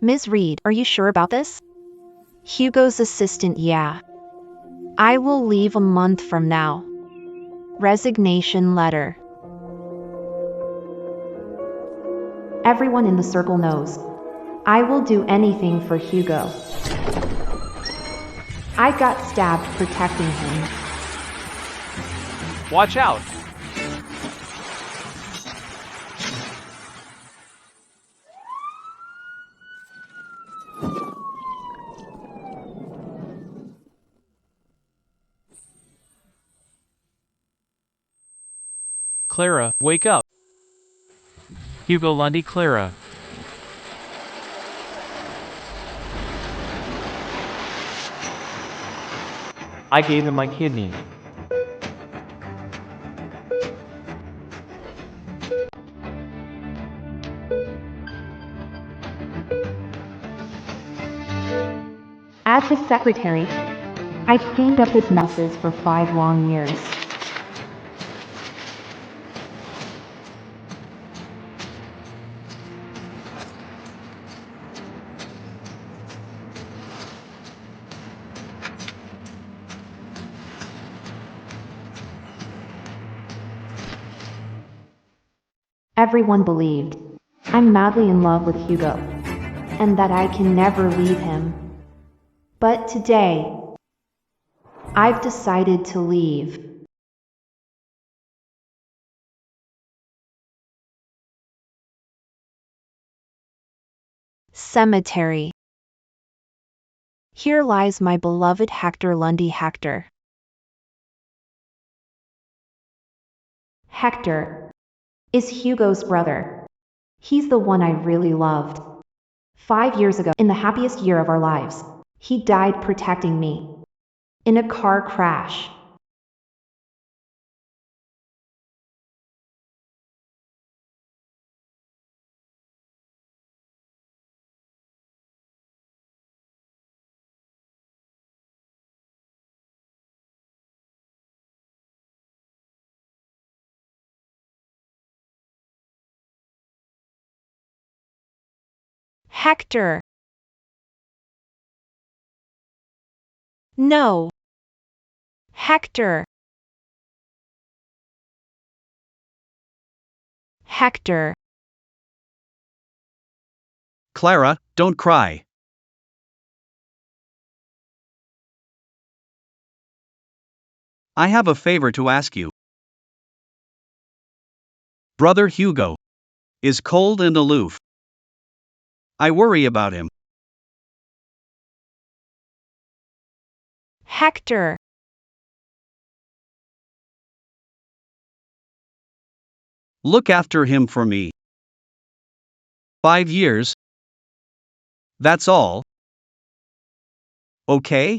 Ms. Reed, are you sure about this? Hugo's assistant, yeah. I will leave a month from now. Resignation letter. Everyone in the circle knows. I will do anything for Hugo. I got stabbed protecting him. Watch out! Clara, wake up! Hugo Lundy, Clara. I gave him my kidney. As his secretary, I cleaned up his messes for 5 long years. Everyone believed I'm madly in love with Hugo, and that I can never leave him. But today, I've decided to leave. Cemetery. Here lies my beloved Hector Lundy Hector. Hector is Hugo's brother. He's the one I really loved. 5 years ago, in the happiest year of our lives, he died protecting me. In a car crash. Hector. No. Hector. Hector. Clara, don't cry. I have a favor to ask you. Brother Hugo is cold and aloof. I worry about him. Hector. Look after him for me. 5 years. That's all. Okay?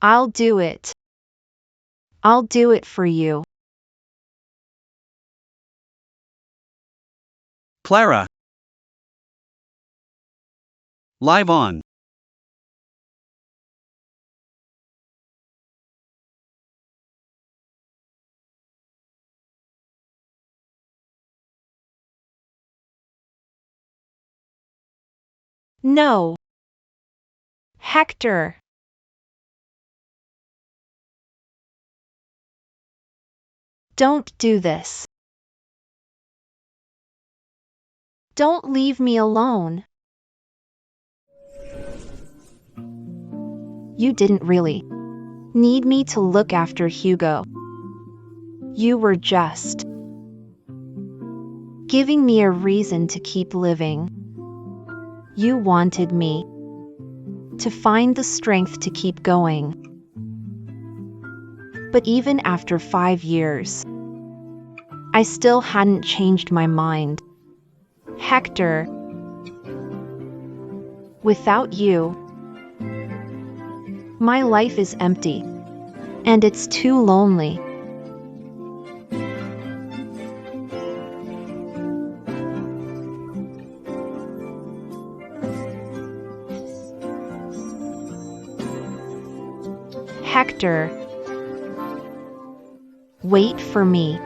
I'll do it. I'll do it for you. Clara. Live on. No. Hector. Don't do this. Don't leave me alone. You didn't really need me to look after Hugo. You were just giving me a reason to keep living. You wanted me to find the strength to keep going. But even after 5 years, I still hadn't changed my mind. Hector, without you, my life is empty, and it's too lonely. Hector, wait for me.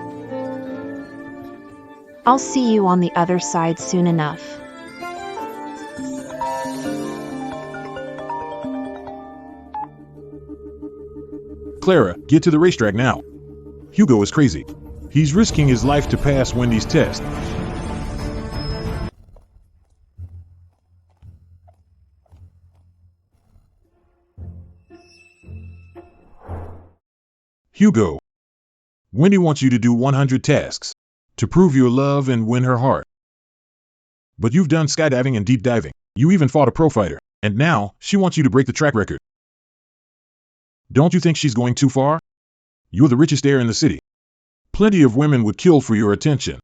I'll see you on the other side soon enough. Clara, get to the racetrack now. Hugo is crazy. He's risking his life to pass Wendy's test. Hugo, Wendy wants you to do 100 tasks to prove your love and win her heart. But you've done skydiving and deep diving. You even fought a pro fighter. And now, she wants you to break the track record. Don't you think she's going too far? You're the richest heir in the city. Plenty of women would kill for your attention.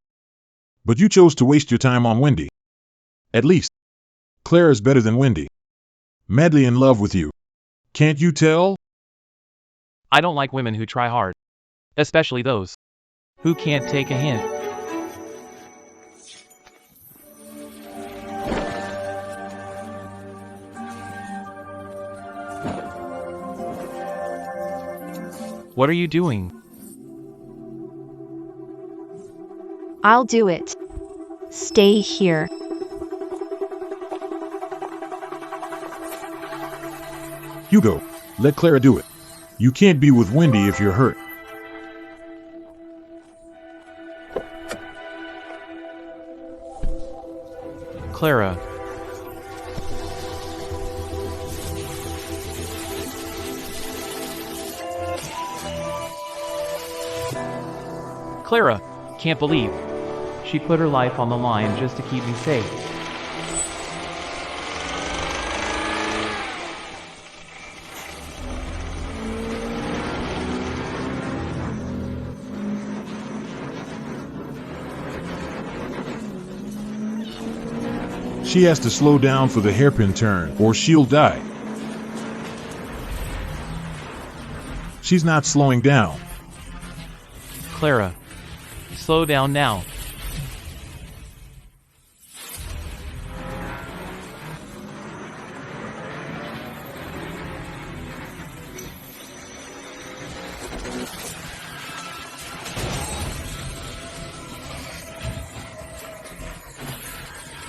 But you chose to waste your time on Wendy. At least, Claire's better than Wendy. Madly in love with you. Can't you tell? I don't like women who try hard. Especially those who can't take a hint. What are you doing? I'll do it. Stay here. Hugo, let Clara do it. You can't be with Wendy if you're hurt. Clara. Clara, can't believe. She put her life on the line just to keep me safe. She has to slow down for the hairpin turn, or she'll die. She's not slowing down. Clara, slow down now.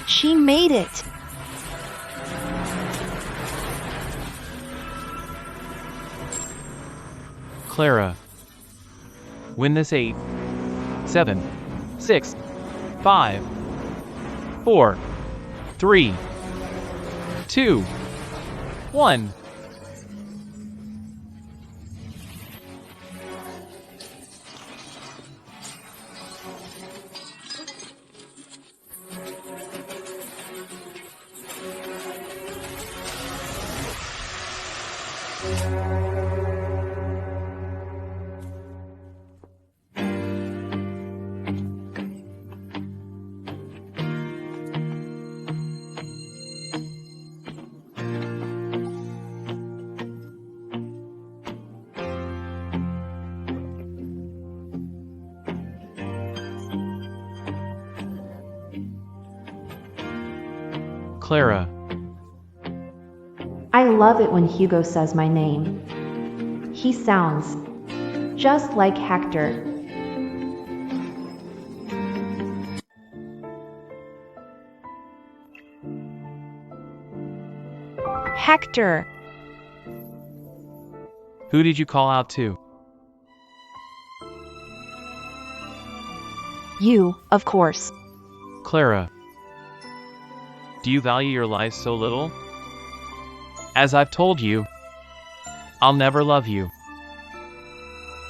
She made it. Clara, win this 8, 7, 6, 5, 4, 3, 2, 1. Clara, I love it when Hugo says my name. He sounds just like Hector. Hector! who did you call out to? You, of course. Clara, do you value your life so little? As I've told you, I'll never love you.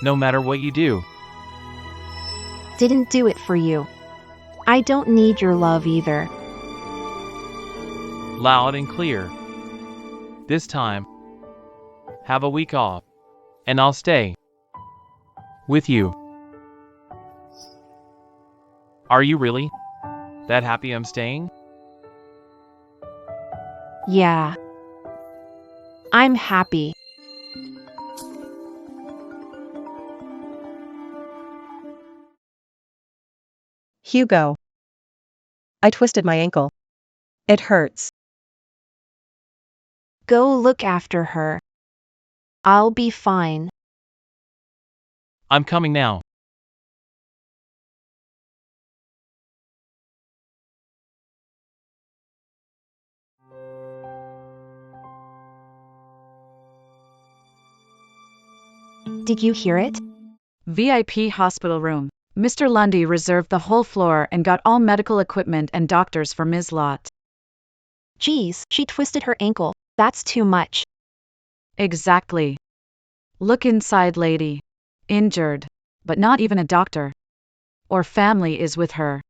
No matter what you do. Didn't do it for you. I don't need your love either. Loud and clear. This time, have a week off, and I'll stay with you. Are you really that happy I'm staying? Yeah. I'm happy. Hugo. I twisted my ankle. It hurts. Go look after her. I'll be fine. I'm coming now. Did you hear it? VIP hospital room. Mr. Lundy reserved the whole floor and got all medical equipment and doctors for Ms. Lott. Geez, she twisted her ankle. That's too much. Exactly. Look inside, lady. Injured. But not even a doctor. Or family is with her.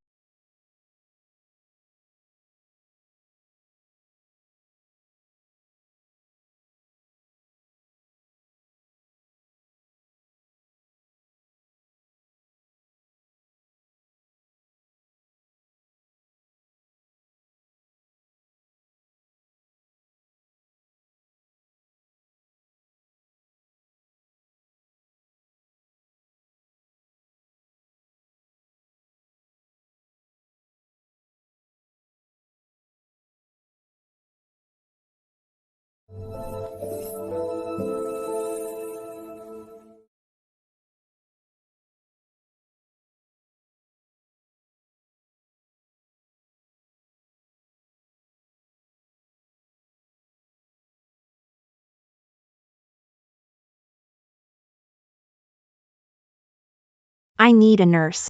I need a nurse.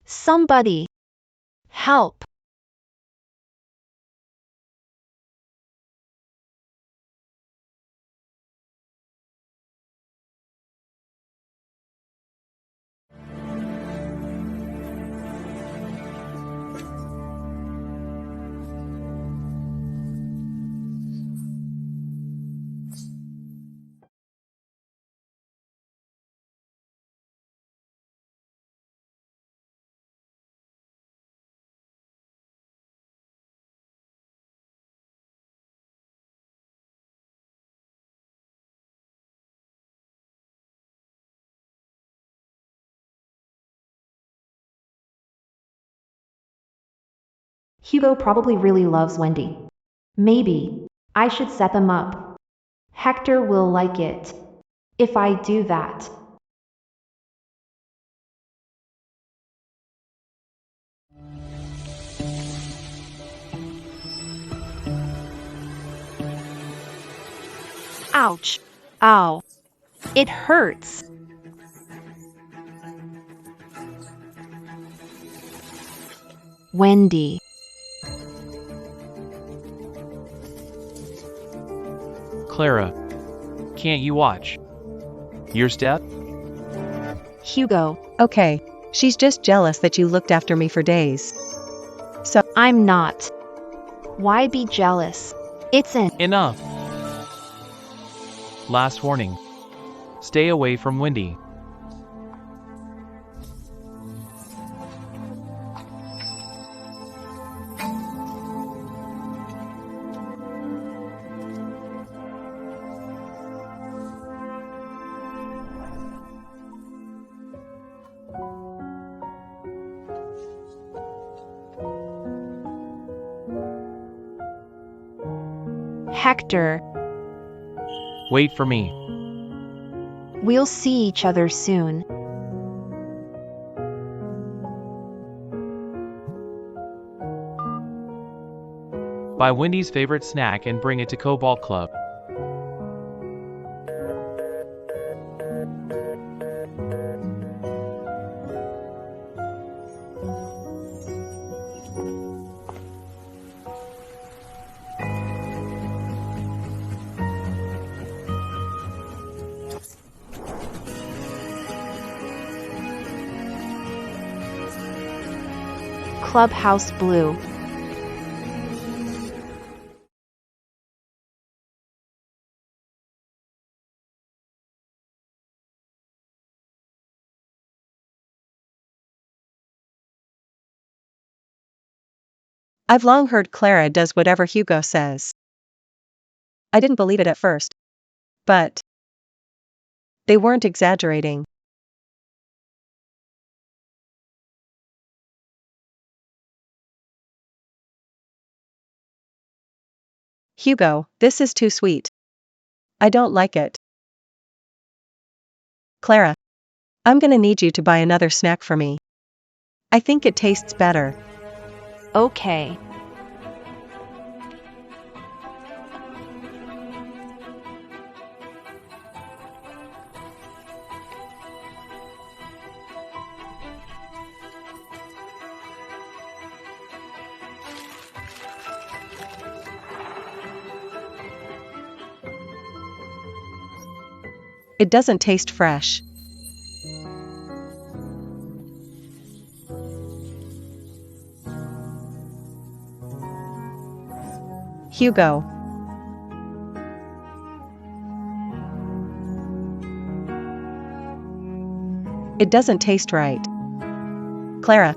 Somebody. Help. Hugo probably really loves Wendy. Maybe I should set them up. Hector will like it if I do that. Ouch. Ow. It hurts. Wendy. Clara. Can't you watch? Your step? Hugo. Okay. She's just jealous that you looked after me for days. I'm not. Why be jealous? It's an Enough. Last warning. Stay away from Wendy. Hector. Wait for me. We'll see each other soon. Buy Wendy's favorite snack and bring it to Cobalt Club. Clubhouse Blue. I've long heard Clara does whatever Hugo says. I didn't believe it at first. But they weren't exaggerating. Hugo, this is too sweet. I don't like it. Clara, I'm gonna need you to buy another snack for me. I think it tastes better. Okay. It doesn't taste fresh. Hugo. It doesn't taste right. Clara,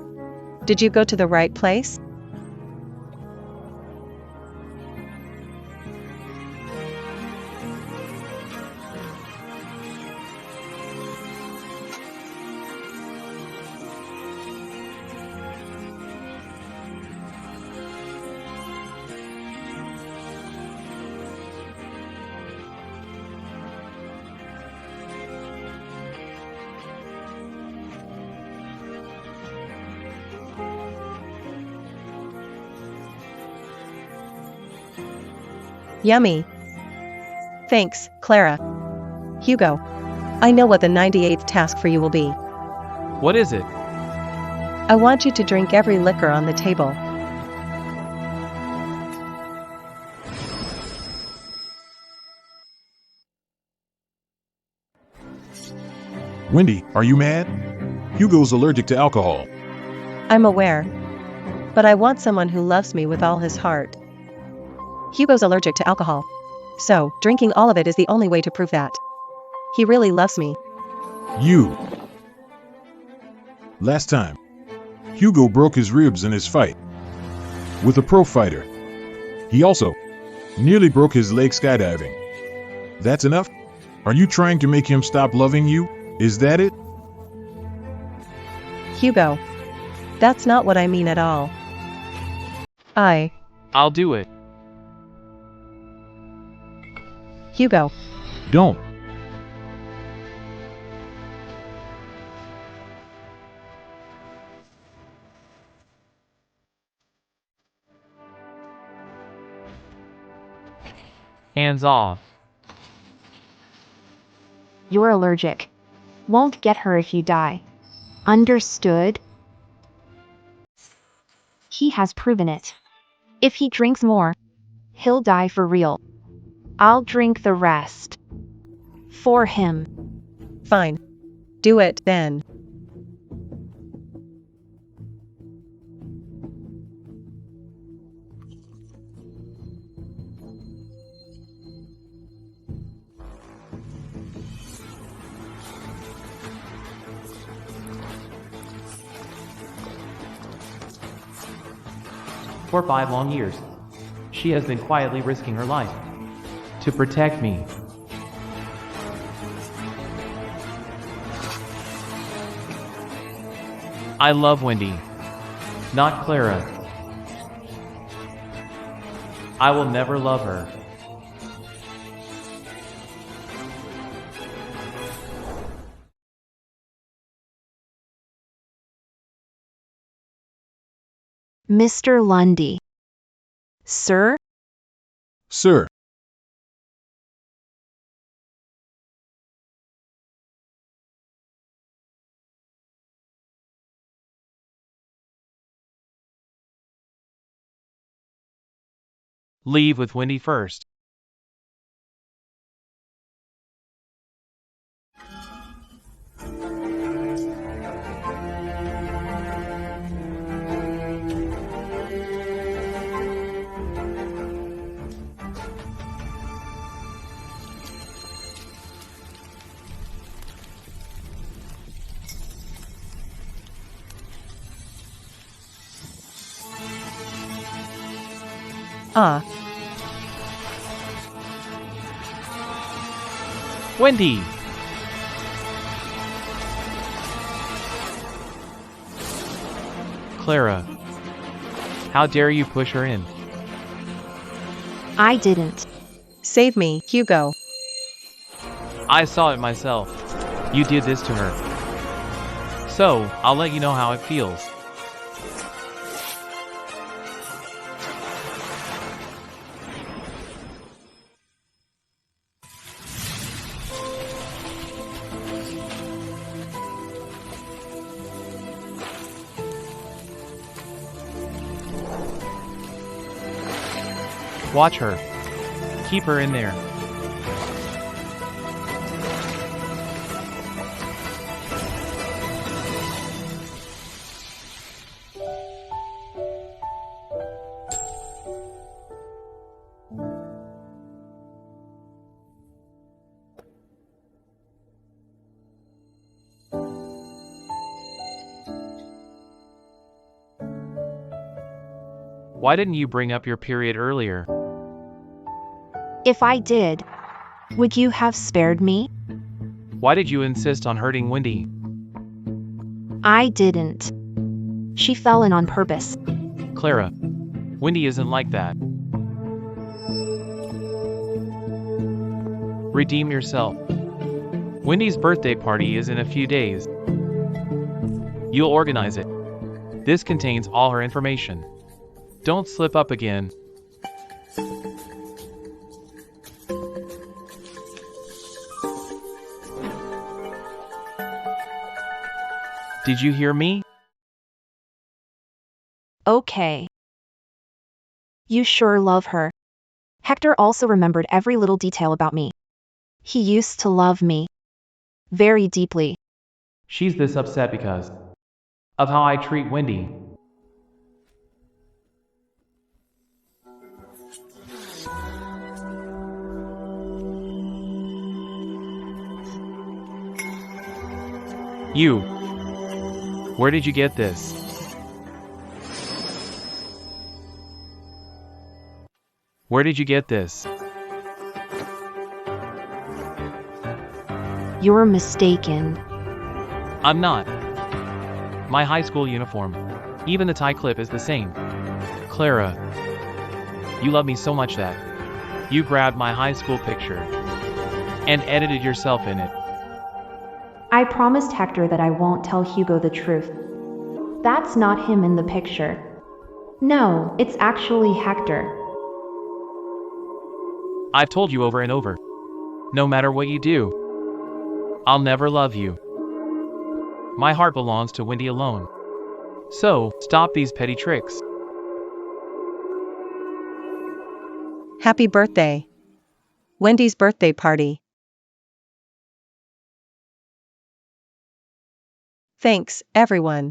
did you go to the right place? Yummy. Thanks, Clara. Hugo, I know what the 98th task for you will be. What is it? I want you to drink every liquor on the table. Wendy, are you mad? Hugo's allergic to alcohol. I'm aware. But I want someone who loves me with all his heart. Hugo's allergic to alcohol. So, drinking all of it is the only way to prove that. He really loves me. You. Last time, Hugo broke his ribs in his fight with a pro fighter. He also nearly broke his leg skydiving. That's enough? Are you trying to make him stop loving you? Is that it? Hugo, that's not what I mean at all. I'll do it. Hugo, Don't. Hands off. You're allergic. Won't get her if you die. Understood? He has proven it. If he drinks more, he'll die for real. I'll drink the rest. For him. fine. Do it then. For 5 long years, she has been quietly risking her life to protect me. I love Wendy, not Clara. I will never love her. Mr. Lundy. Sir? Sir. Leave with Wendy first. Wendy! Clara, how dare you push her in? I didn't. Save me, Hugo. I saw it myself. You did this to her. So, I'll let you know how it feels. Watch her. Keep her in there. Why didn't you bring up your period earlier? If I did, would you have spared me? Why did you insist on hurting Wendy? I didn't. She fell in on purpose. Clara, Wendy isn't like that. Redeem yourself. Wendy's birthday party is in a few days. You'll organize it. This contains all her information. Don't slip up again. Did you hear me? Okay. You sure love her. Hector also remembered every little detail about me. He used to love me. Very deeply. She's this upset because of how I treat Wendy. You. Where did you get this? Where did you get this? You're mistaken. I'm not. My high school uniform. Even the tie clip is the same. Clara. You love me so much that you grabbed my high school picture and edited yourself in it. I promised Hector that I won't tell Hugo the truth. That's not him in the picture. No, it's actually Hector. I've told you over and over. No matter what you do, I'll never love you. My heart belongs to Wendy alone. So, stop these petty tricks. Happy birthday. Wendy's birthday party. Thanks, everyone.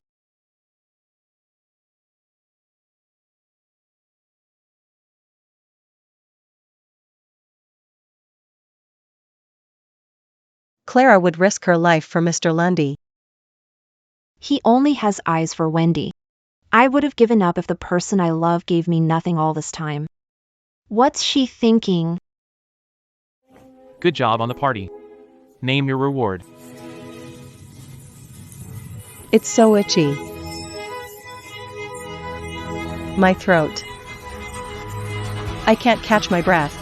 Clara would risk her life for Mr. Lundy. He only has eyes for Wendy. I would have given up if the person I love gave me nothing all this time. What's she thinking? Good job on the party. Name your reward. It's so itchy. My throat. I can't catch my breath.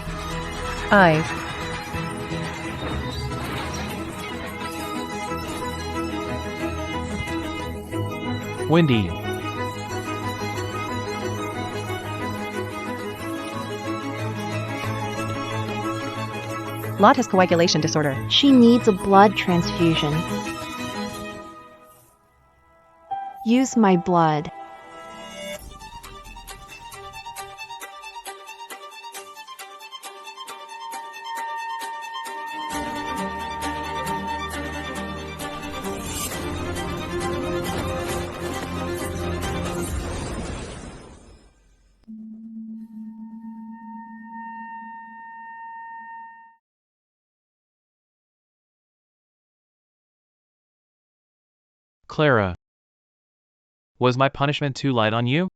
Wendy. Lot has coagulation disorder. She needs a blood transfusion. Use my blood. Clara. Was my punishment too light on you?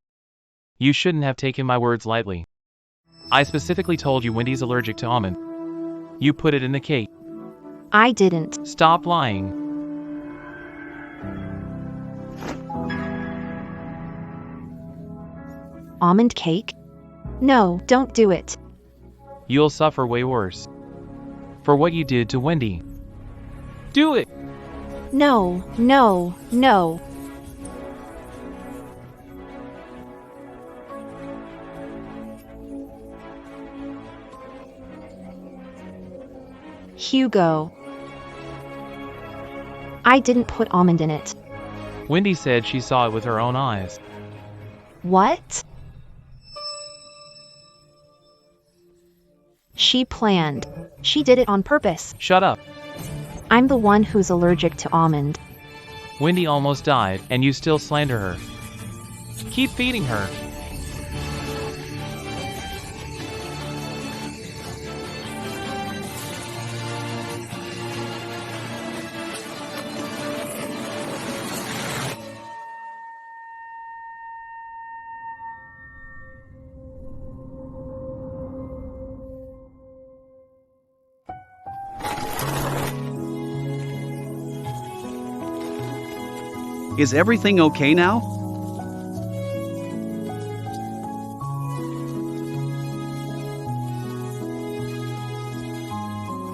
You shouldn't have taken my words lightly. I specifically told you Wendy's allergic to almond. You put it in the cake. I didn't. Stop lying. Almond cake? No, don't do it. You'll suffer way worse. For what you did to Wendy. Do it! No, no, no. Hugo. I didn't put almond in it. Wendy said she saw it with her own eyes. What? She planned. She did it on purpose. Shut up. I'm the one who's allergic to almond. Wendy almost died, and you still slander her. Keep feeding her. Is everything okay now?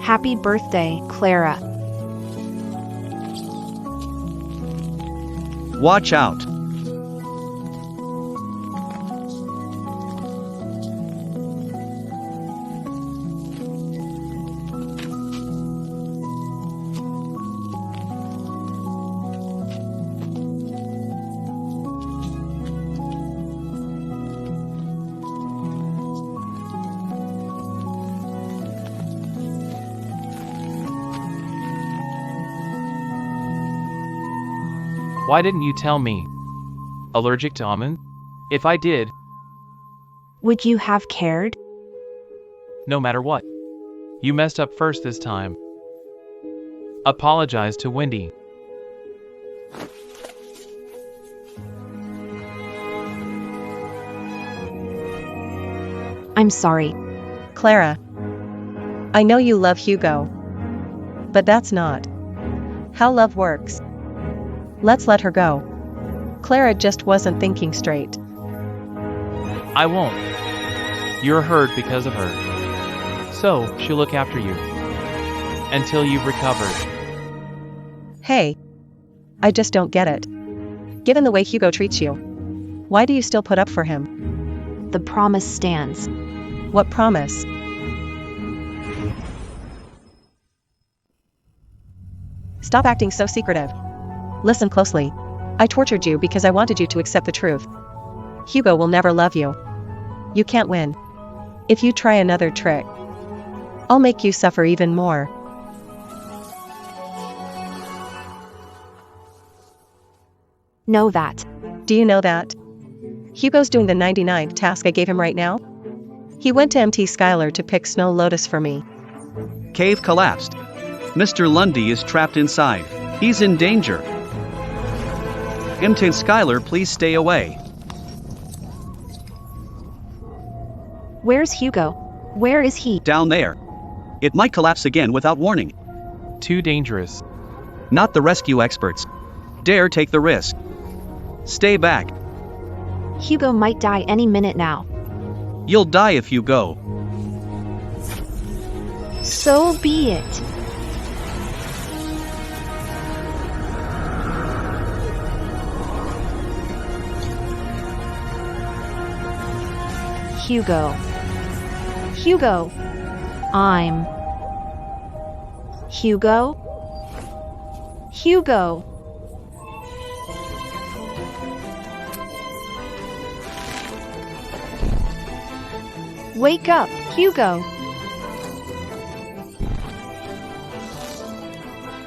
Happy birthday, Clara. Watch out. Why didn't you tell me? Allergic to almond? If I did, Would you have cared? no matter what. You messed up first this time. Apologize to Wendy. I'm sorry. Clara. I know you love Hugo. But that's not how love works. Let's let her go. Clara just wasn't thinking straight. I won't. You're hurt because of her. So, she'll look after you. Until you've recovered. Hey. I just don't get it. Given the way Hugo treats you, why do you still put up for him? The promise stands. What promise? Stop acting so secretive. Listen closely. I tortured you because I wanted you to accept the truth. Hugo will never love you. You can't win. If you try another trick, I'll make you suffer even more. Know that. Do you know that? Hugo's doing the 99th task I gave him right now? He went to MT Skylar to pick Snow Lotus for me. Cave collapsed. Mr. Lundy is trapped inside. He's in danger. MT Skylar, please stay away. Where's Hugo? Where is he? Down there. It might collapse again without warning. Too dangerous. Not the rescue experts. Dare take the risk. Stay back. Hugo might die any minute now. You'll die if you go. So be it. Hugo. Hugo. I'm Hugo. Hugo. Wake up, Hugo.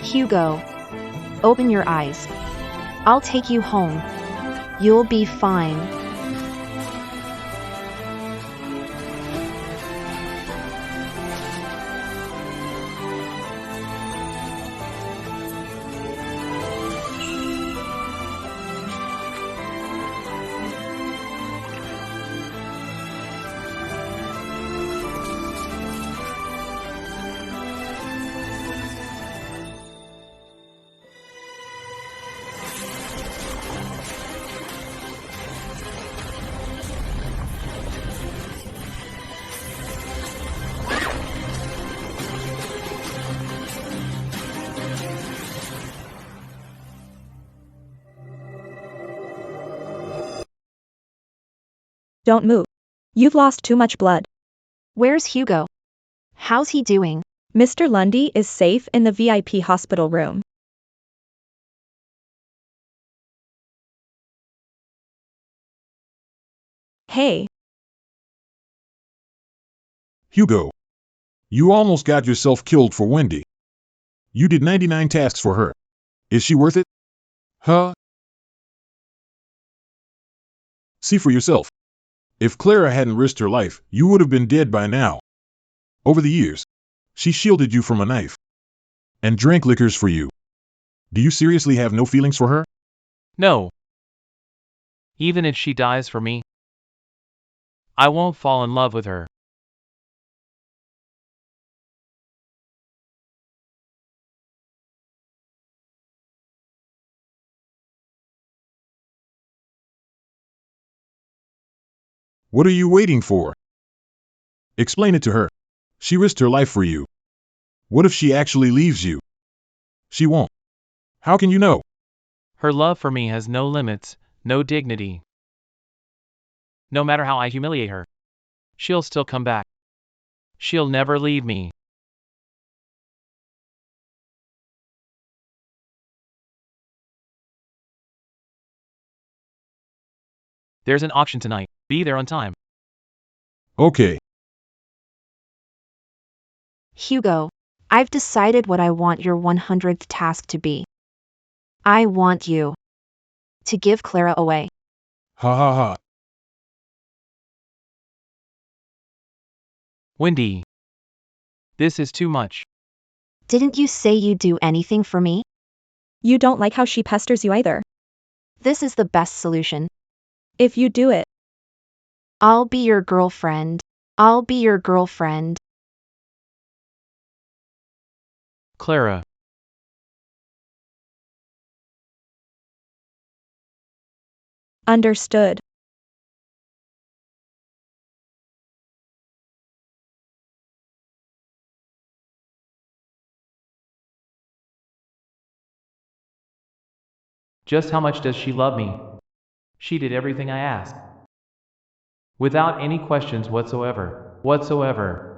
Hugo. Open your eyes. I'll take you home. You'll be fine. Don't move. You've lost too much blood. Where's Hugo? How's he doing? Mr. Lundy is safe in the VIP hospital room. Hey, Hugo. You almost got yourself killed for Wendy. You did 99 tasks for her. Is she worth it? Huh? See for yourself. If Clara hadn't risked her life, you would have been dead by now. Over the years, she shielded you from a knife. And drank liquors for you. Do you seriously have no feelings for her? No. Even if she dies for me, I won't fall in love with her. What are you waiting for? Explain it to her. She risked her life for you. What if she actually leaves you? She won't. How can you know? Her love for me has no limits, no dignity. No matter how I humiliate her, she'll still come back. She'll never leave me. There's an auction tonight. Be there on time. Okay. Hugo, I've decided what I want your 100th task to be. I want you to give Clara away. Ha ha ha. Wendy, this is too much. Didn't you say you'd do anything for me? You don't like how she pesters you either. This is the best solution. If you do it, I'll be your girlfriend. I'll be your girlfriend. Clara, understood. just how much does she love me? She did everything I asked. Without any questions whatsoever. Whatsoever.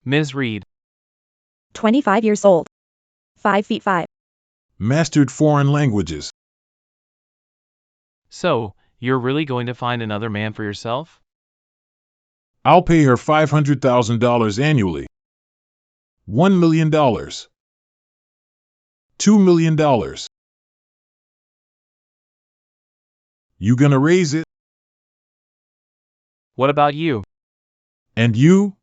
Ms. Reed, 25 years old. 5 feet 5. Mastered foreign languages. so, you're really going to find another man for yourself? I'll pay her $500,000 annually. $1 million. $2 million. You gonna raise it? What about you? And you?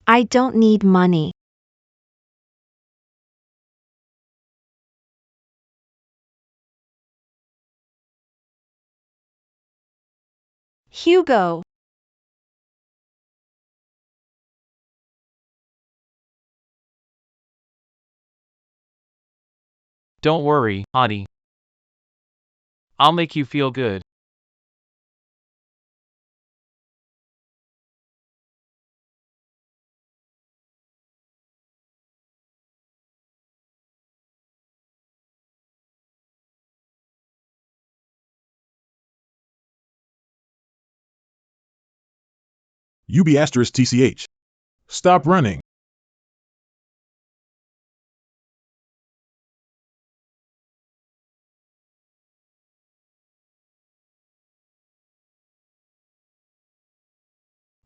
I don't need money. Hugo. Don't worry, Hottie. I'll make you feel good. You be asterisk TCH. Stop running.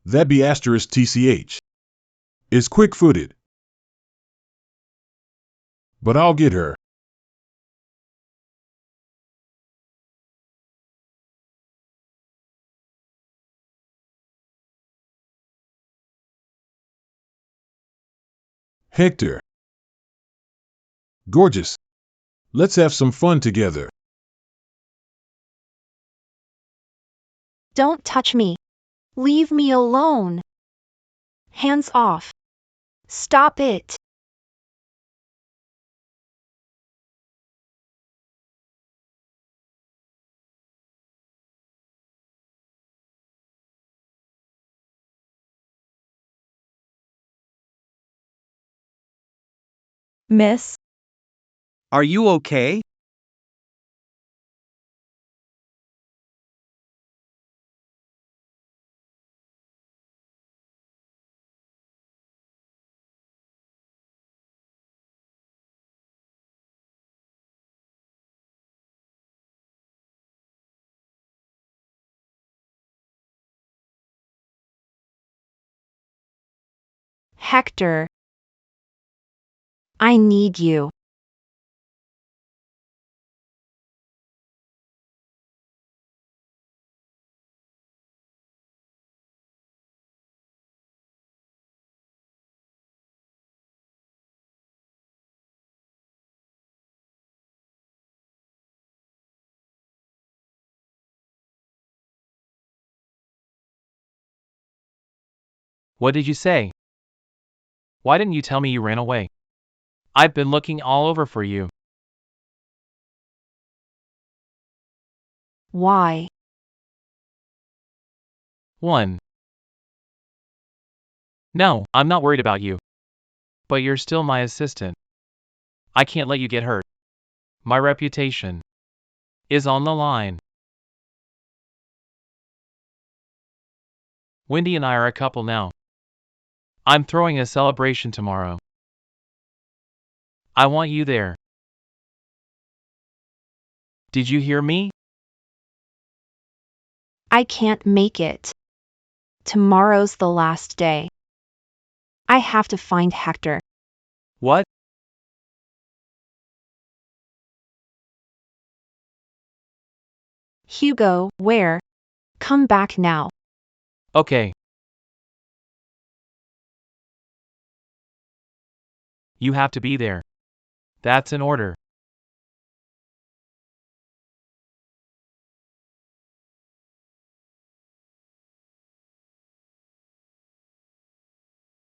That be asterisk TCH. Is quick-footed. But I'll get her. Hector. Gorgeous. Let's have some fun together. Don't touch me. Leave me alone. Hands off. Stop it. Miss, Are you okay? Hector. I need you. What did you say? Why didn't you tell me you ran away? I've been looking all over for you. Why? 1. No, I'm not worried about you. But you're still my assistant. I can't let you get hurt. My reputation is on the line. Wendy and I are a couple now. I'm throwing a celebration tomorrow. I want you there. Did you hear me? I can't make it. Tomorrow's the last day. I have to find Hector. What? Hugo, where? Come back now. Okay. You have to be there. That's an order.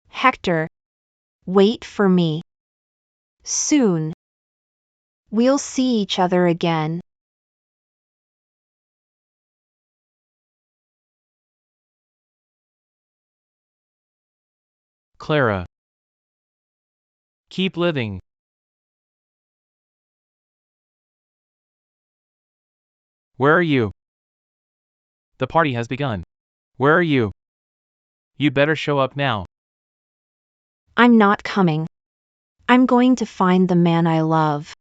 Hector, wait for me. Soon. We'll see each other again. Clara. Keep living. Where are you? The party has begun. Where are you? You'd better show up now. I'm not coming. I'm going to find the man I love.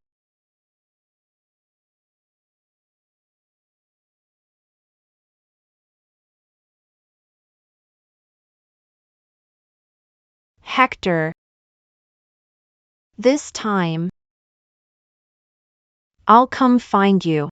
Hector. This time, I'll come find you.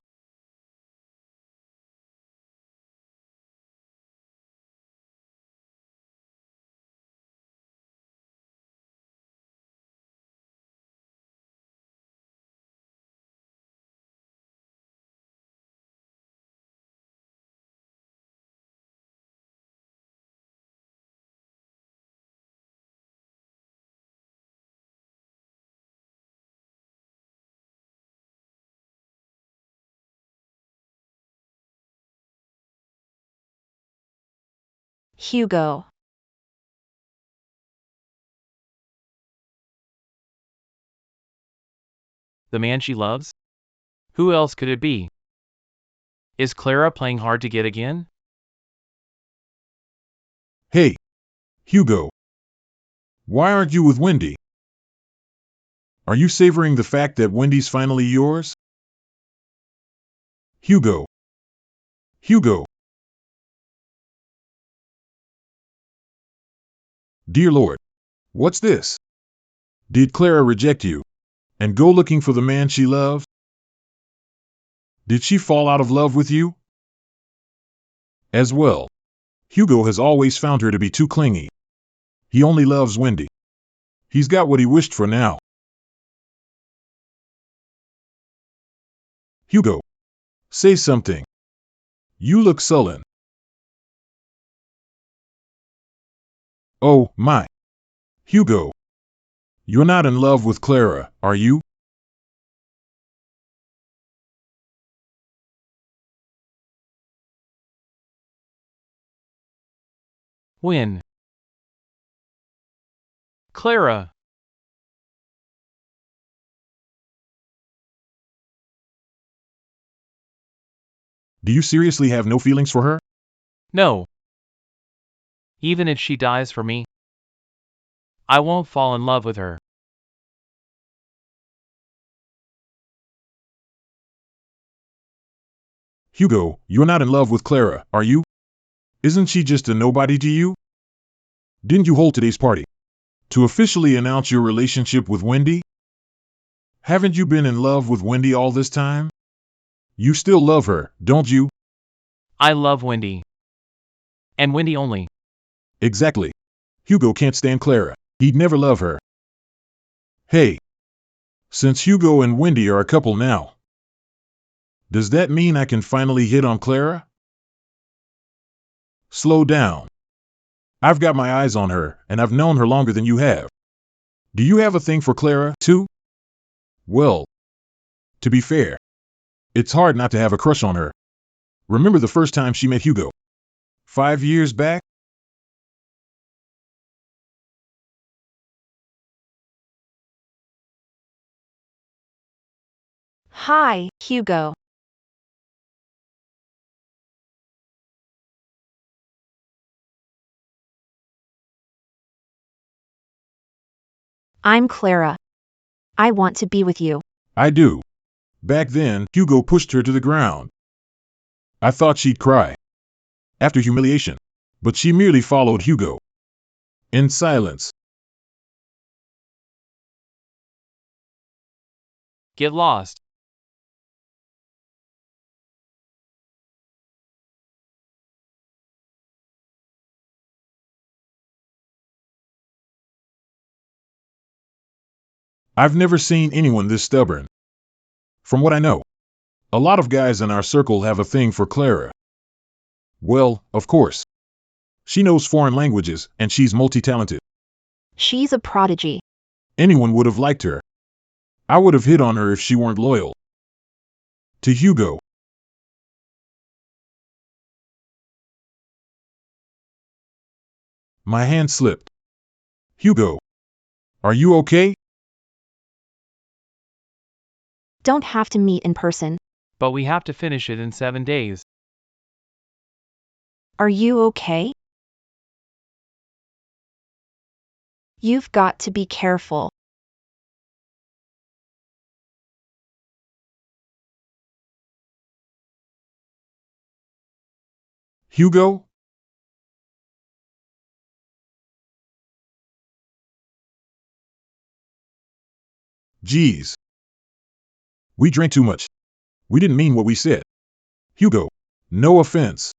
Hugo. The man she loves? Who else could it be? Is Clara playing hard to get again? Hey, Hugo. Why aren't you with Wendy? Are you savoring the fact that Wendy's finally yours? Hugo. Hugo. Dear Lord. What's this? Did Clara reject you and go looking for the man she loved? Did she fall out of love with you? As well, Hugo has always found her to be too clingy. He only loves Wendy. He's got what he wished for now. Hugo, say something. You look sullen. Oh, my. Hugo, you're not in love with Clara, are you? When? Clara. Do you seriously have no feelings for her? No. Even if she dies for me, I won't fall in love with her. Hugo, you're not in love with Clara, are you? Isn't she just a nobody to you? Didn't you hold today's party to officially announce your relationship with Wendy? Haven't you been in love with Wendy all this time? You still love her, don't you? I love Wendy. And Wendy only. Exactly. Hugo can't stand Clara. He'd never love her. Hey. Since Hugo and Wendy are a couple now, does that mean I can finally hit on Clara? Slow down. I've got my eyes on her, and I've known her longer than you have. Do you have a thing for Clara, too? Well, to be fair, it's hard not to have a crush on her. Remember the first time she met Hugo? 5 years back? Hi, Hugo. I'm Clara. I want to be with you. I do. Back then, Hugo pushed her to the ground. I thought she'd cry. After humiliation. But she merely followed Hugo. In silence. Get lost. I've never seen anyone this stubborn. From what I know, a lot of guys in our circle have a thing for Clara. Well, of course. She knows foreign languages, and she's multi-talented. She's a prodigy. Anyone would have liked her. I would have hit on her if she weren't loyal. To Hugo. My hand slipped. Hugo, are you okay? Don't have to meet in person. But we have to finish it in 7 days. Are you okay? You've got to be careful. Hugo? Geez. We drank too much. We didn't mean what we said. Hugo, no offense.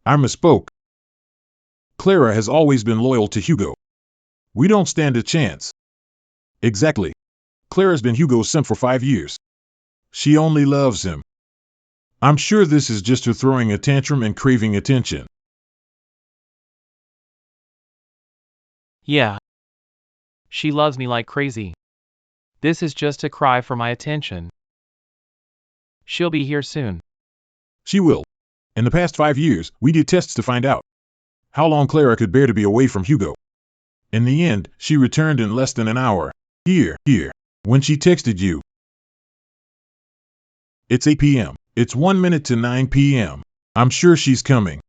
I misspoke. Clara has always been loyal to Hugo. We don't stand a chance. Exactly. Clara's been Hugo's simp for 5 years. She only loves him. I'm sure this is just her throwing a tantrum and craving attention. Yeah. She loves me like crazy. This is just a cry for my attention. She'll be here soon. She will. In the past 5 years, we did tests to find out how long Clara could bear to be away from Hugo. In the end, she returned in less than an hour. Here. When she texted you. It's 8 p.m. It's 1 minute to 9 p.m. I'm sure she's coming.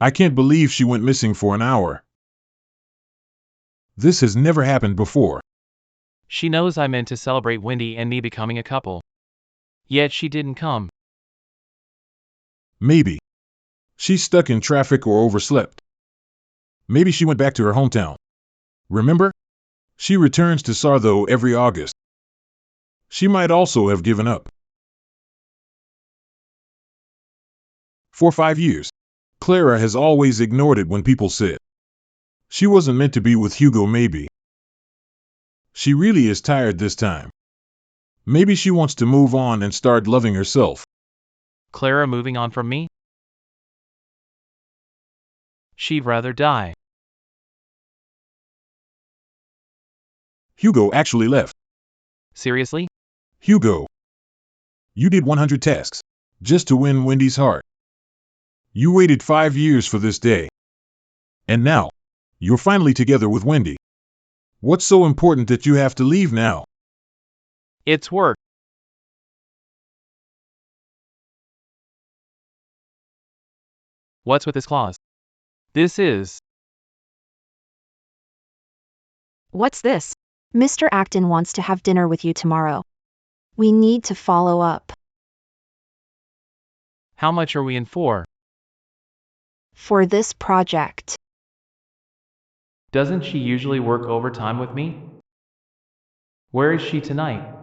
I can't believe she went missing for an hour. This has never happened before. She knows I meant to celebrate Wendy and me becoming a couple. Yet she didn't come. Maybe she's stuck in traffic or overslept. Maybe she went back to her hometown. Remember? She returns to Sartho every August. She might also have given up. For 5 years, Clara has always ignored it when people said she wasn't meant to be with Hugo. Maybe she really is tired this time. Maybe she wants to move on and start loving herself. Clara moving on from me? She'd rather die. Hugo actually left. Seriously? Hugo, you did 100 tasks just to win Wendy's heart. You waited 5 years for this day. And now, you're finally together with Wendy. What's so important that you have to leave now? It's work. What's with this clause? This is. What's this? Mr. Acton wants to have dinner with you tomorrow. We need to follow up. How much are we in for? For this project. Doesn't she usually work overtime with me? Where is she tonight?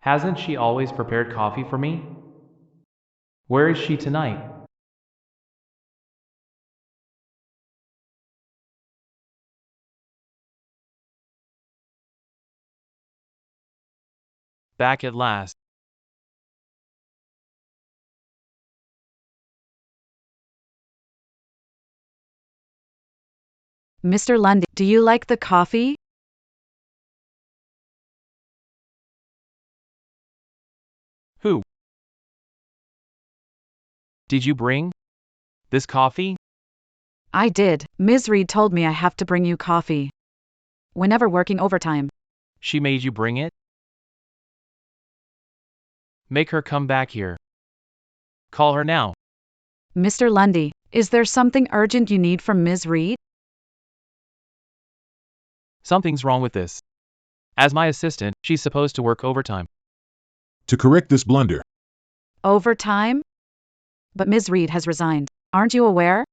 Hasn't she always prepared coffee for me? Where is she tonight? Back at last. Mr. Lundy, do you like the coffee? Who? Did you bring this coffee? I did. Ms. Reed told me I have to bring you coffee whenever working overtime. She made you bring it? Make her come back here. Call her now. Mr. Lundy, is there something urgent you need from Ms. Reed? Something's wrong with this. As my assistant, she's supposed to work overtime. To correct this blunder, Overtime? But Ms. Reed has resigned. Aren't you aware?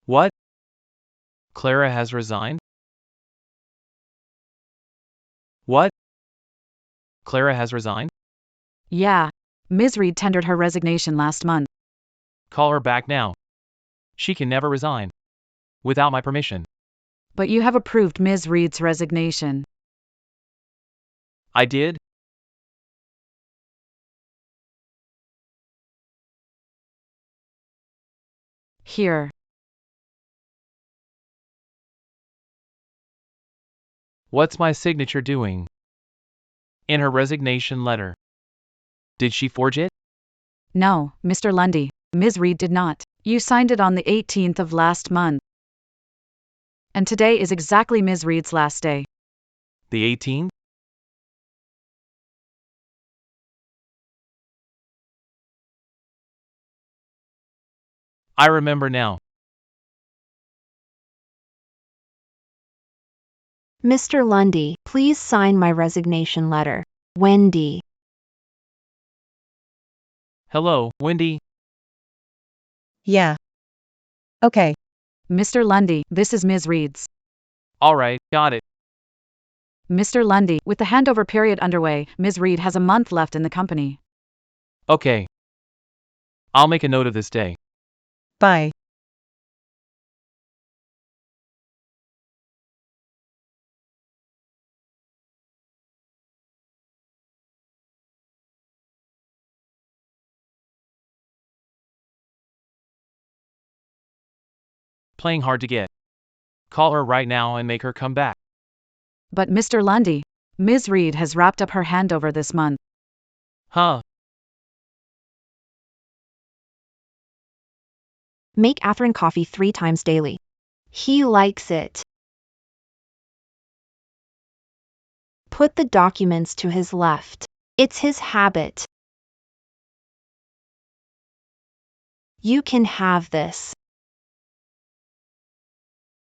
What? Clara has resigned? What? Clara has resigned? Yeah. Ms. Reed tendered her resignation last month. Call her back now. She can never resign. Without my permission. But you have approved Ms. Reed's resignation. I did? Here. What's my signature doing? In her resignation letter. Did she forge it? No, Mr. Lundy. Ms. Reed did not. You signed it on the 18th of last month. And today is exactly Ms. Reed's last day. The 18th? I remember now. Mr. Lundy, please sign my resignation letter. Wendy. Hello, Wendy. Yeah. Okay. Mr. Lundy, this is Ms. Reed's. Alright, got it. Mr. Lundy, with the handover period underway, Ms. Reed has a month left in the company. Okay. I'll make a note of this day. Bye. Playing hard to get. Call her right now and make her come back. But Mr. Lundy, Ms. Reed has wrapped up her handover this month. Huh? Make Athrun coffee 3 times daily. He likes it. Put the documents to his left. It's his habit. You can have this.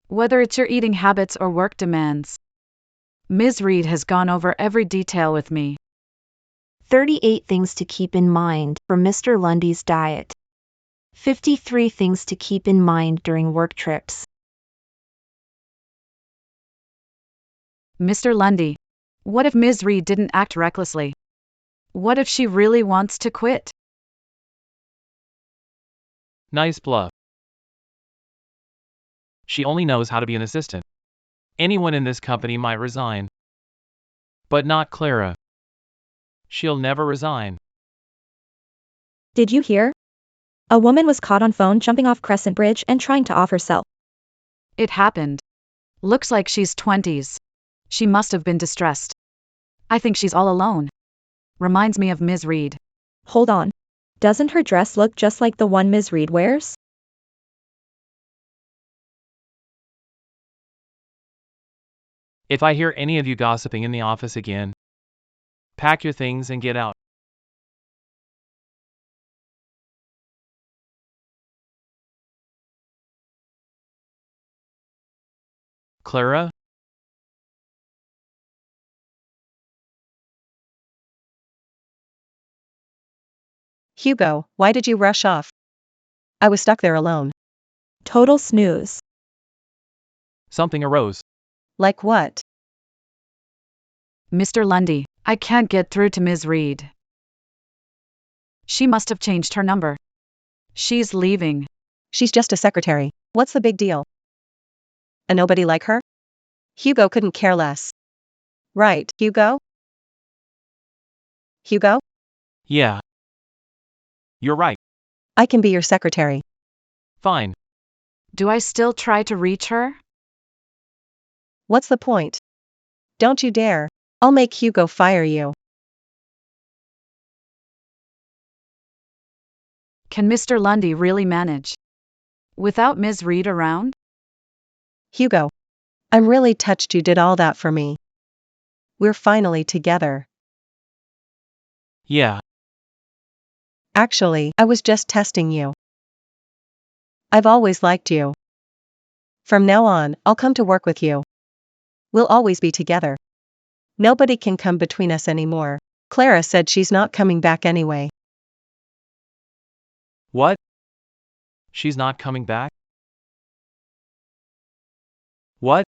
Whether it's your eating habits or work demands, Ms. Reed has gone over every detail with me. 38 things to keep in mind for Mr. Lundy's diet. 53 things to keep in mind during work trips. Mr. Lundy, what if Ms. Reed didn't act recklessly? What if she really wants to quit? Nice bluff. She only knows how to be an assistant. Anyone in this company might resign. But not Clara. She'll never resign. Did you hear? A woman was caught on phone jumping off Crescent Bridge and trying to off herself. It happened. Looks like she's 20s. She must have been distressed. I think she's all alone. Reminds me of Ms. Reed. Hold on. Doesn't her dress look just like the one Ms. Reed wears? If I hear any of you gossiping in the office again, pack your things and get out. Clara? Hugo, why did you rush off? I was stuck there alone. Total snooze. Something arose. Like what? Mr. Lundy, I can't get through to Ms. Reed. She must have changed her number. She's leaving. She's just a secretary. What's the big deal? A nobody like her? Hugo couldn't care less. Right, Hugo? Hugo? Yeah. You're right. I can be your secretary. Fine. Do I still try to reach her? What's the point? Don't you dare. I'll make Hugo fire you. Can Mr. Lundy really manage? Without Ms. Reed around? Hugo. I'm really touched you did all that for me. We're finally together. Yeah. Actually, I was just testing you. I've always liked you. From now on, I'll come to work with you. We'll always be together. Nobody can come between us anymore. Clara said she's not coming back anyway. What? She's not coming back? What?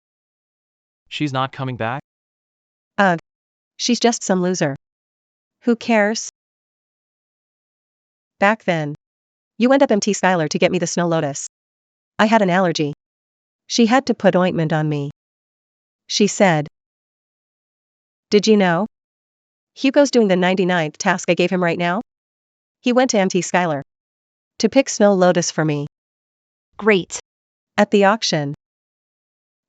She's not coming back? Ugh. She's just some loser. Who cares? Back then. You went up MT Skylar to get me the snow lotus. I had an allergy. She had to put ointment on me. She said. Did you know? Hugo's doing the 99th task I gave him right now. He went to MT Skylar to pick snow lotus for me. Great. At the auction.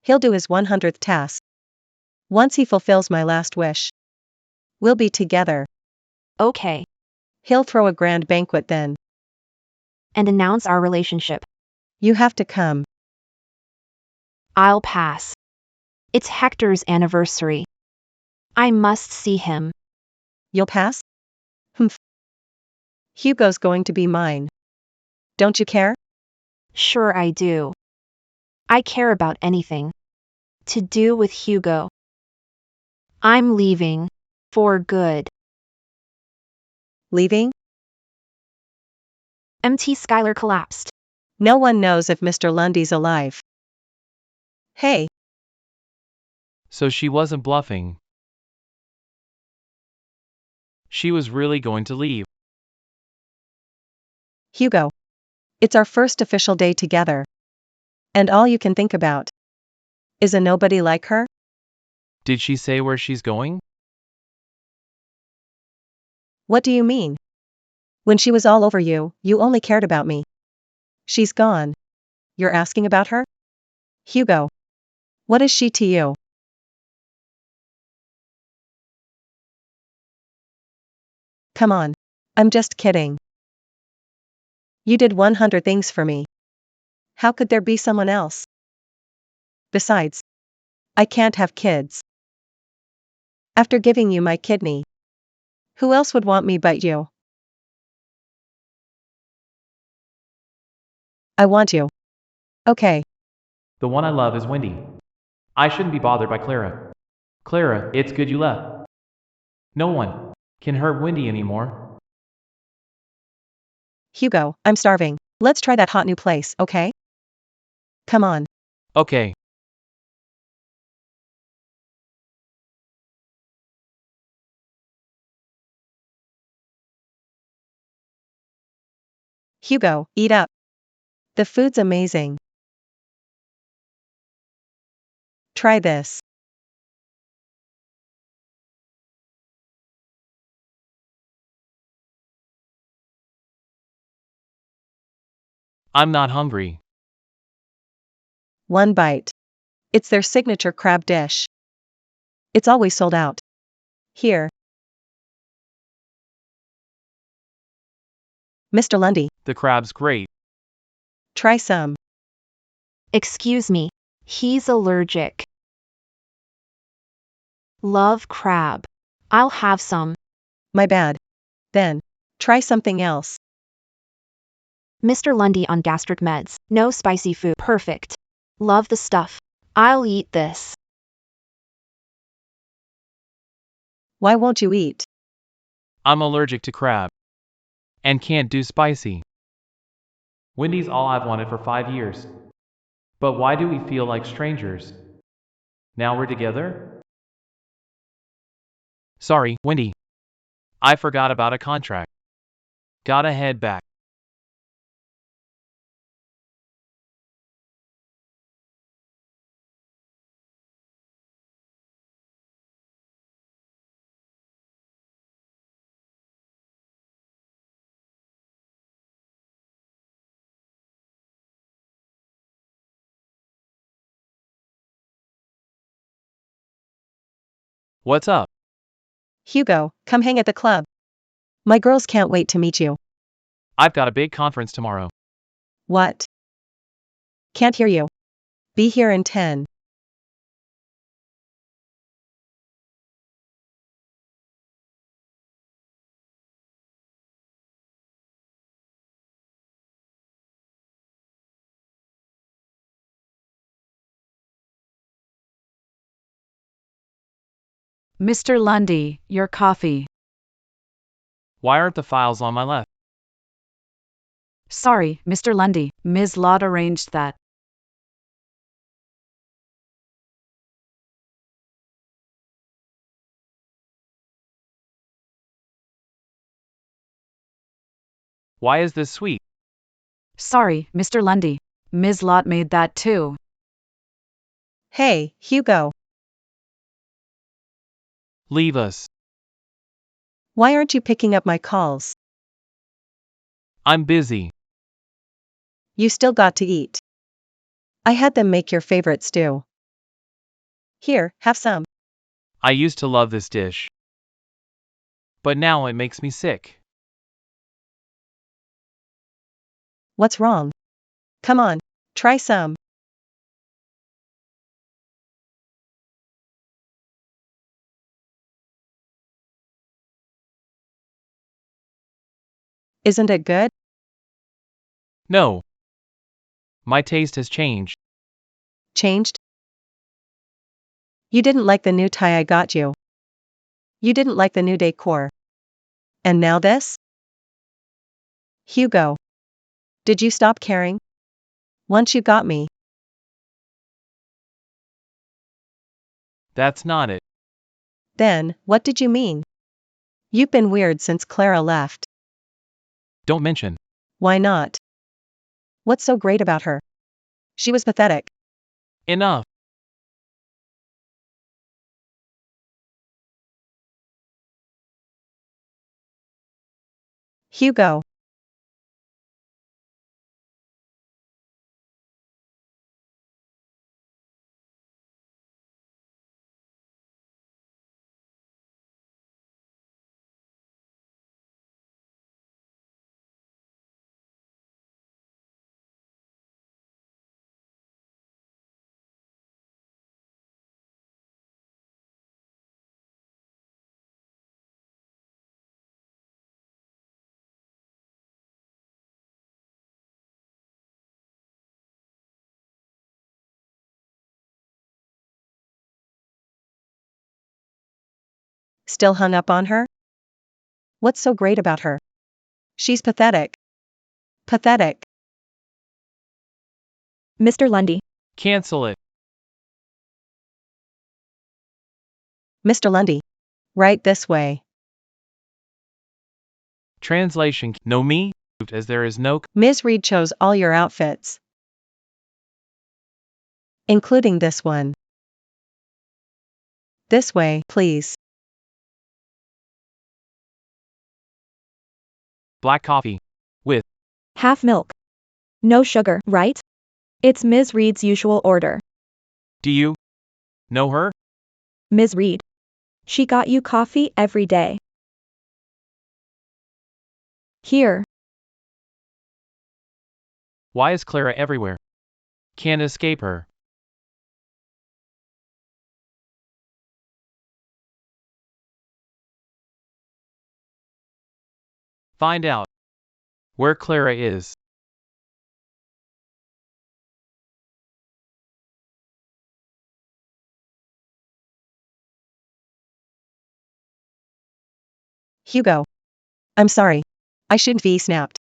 He'll do his 100th task. Once he fulfills my last wish, we'll be together. Okay. He'll throw a grand banquet then. And announce our relationship. You have to come. I'll pass. It's Hector's anniversary. I must see him. You'll pass? Humph. Hugo's going to be mine. Don't you care? Sure I do. I care about anything to do with Hugo. I'm leaving. For good. Leaving? MT Skylar collapsed. No one knows if Mr. Lundy's alive. Hey, So she wasn't bluffing. She was really going to leave. Hugo. It's our first official day together. And all you can think about is a nobody like her? Did she say where she's going? What do you mean? When she was all over you, you only cared about me. She's gone. You're asking about her? Hugo. What is she to you? Come on. I'm just kidding. You did 100 things for me. How could there be someone else? Besides, I can't have kids. After giving you my kidney, who else would want me but you? I want you. Okay. The one I love is Wendy. I shouldn't be bothered by Clara. Clara, it's good you left. No one can hurt Wendy anymore. Hugo, I'm starving. Let's try that hot new place, okay? Come on. Okay. Hugo, eat up. The food's amazing. Try this. I'm not hungry. One bite. It's their signature crab dish. It's always sold out. Here. Mr. Lundy, The crab's great. try some. Excuse me, he's allergic. Love crab. I'll have some. My bad. Then, try something else. Mr. Lundy on gastric meds. No spicy food. Perfect. Love the stuff. I'll eat this. Why won't you eat? I'm allergic to crab. And can't do spicy. Wendy's all I've wanted for 5 years. But why do we feel like strangers? Now we're together? Sorry, Wendy. I forgot about a contract. Gotta head back. What's up? Hugo, come hang at the club. My girls can't wait to meet you. I've got a big conference tomorrow. What? Can't hear you. Be here in 10. Mr. Lundy, your coffee. Why aren't the files on my left? Sorry, Mr. Lundy, Ms. Lott arranged that. Why is this sweet? Sorry, Mr. Lundy, Ms. Lott made that too. Hey, Hugo. Leave us. Why aren't you picking up my calls? I'm busy. You still got to eat. I had them make your favorite stew. Here, have some. I used to love this dish. But now it makes me sick. What's wrong? Come on, try some. Isn't it good? No. My taste has changed. Changed? You didn't like the new tie I got you. You didn't like the new decor. And now this? Hugo. Did you stop caring? Once you got me. That's not it. Then, what did you mean? You've been weird since Clara left. Don't mention. Why not? What's so great about her? She was pathetic. Enough. Hugo. Still hung up on her? What's so great about her? She's pathetic. Pathetic. Mr. Lundy. Cancel it. Mr. Lundy. Right this way. Translation. No me, as there is no. Ms. Reed chose all your outfits. Including this one. This way, please. Black coffee. With. Half milk. No sugar, right? It's Ms. Reed's usual order. Do you know her? Ms. Reed. She got you coffee every day. Here. Why is Clara everywhere? Can't escape her. Find out where Clara is. Hugo. I'm sorry. I shouldn't be snapped.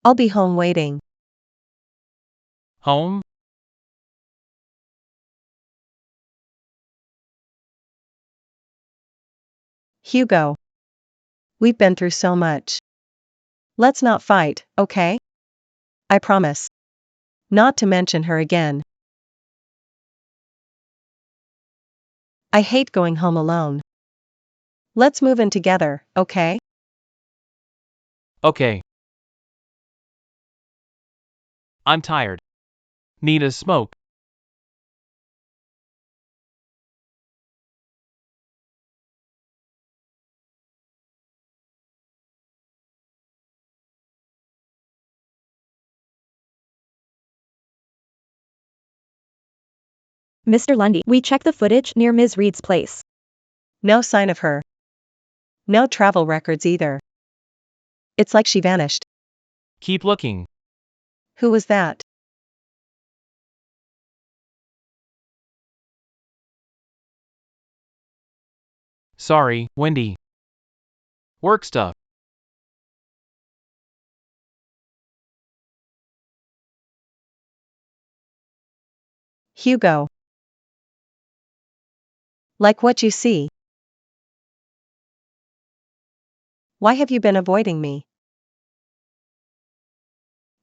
I'll be home waiting. Home? Hugo. We've been through so much. Let's not fight, okay? I promise. Not to mention her again. I hate going home alone. Let's move in together, okay? Okay. I'm tired. Need a smoke. Mr. Lundy, we checked the footage near Ms. Reed's place. No sign of her. No travel records either. It's like she vanished. Keep looking. Who was that? Sorry, Wendy. Work stuff. Hugo. Like what you see. Why have you been avoiding me?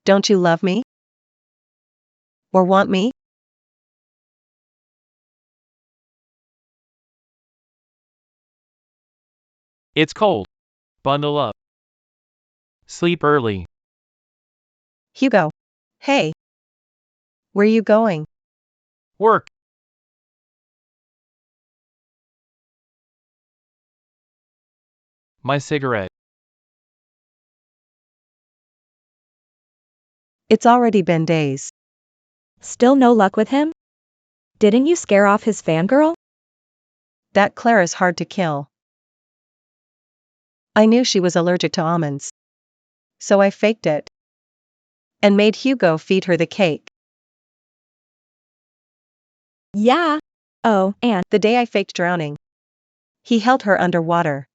Don't you love me? Or want me? It's cold. Bundle up. Sleep early. Hugo. Hey. Where you going? Work. My cigarette. It's already been days. Still no luck with him? Didn't you scare off his fangirl? That Clara's hard to kill. I knew she was allergic to almonds. So I faked it. And made Hugo feed her the cake. Yeah. Oh, and The day I faked drowning. He held her underwater.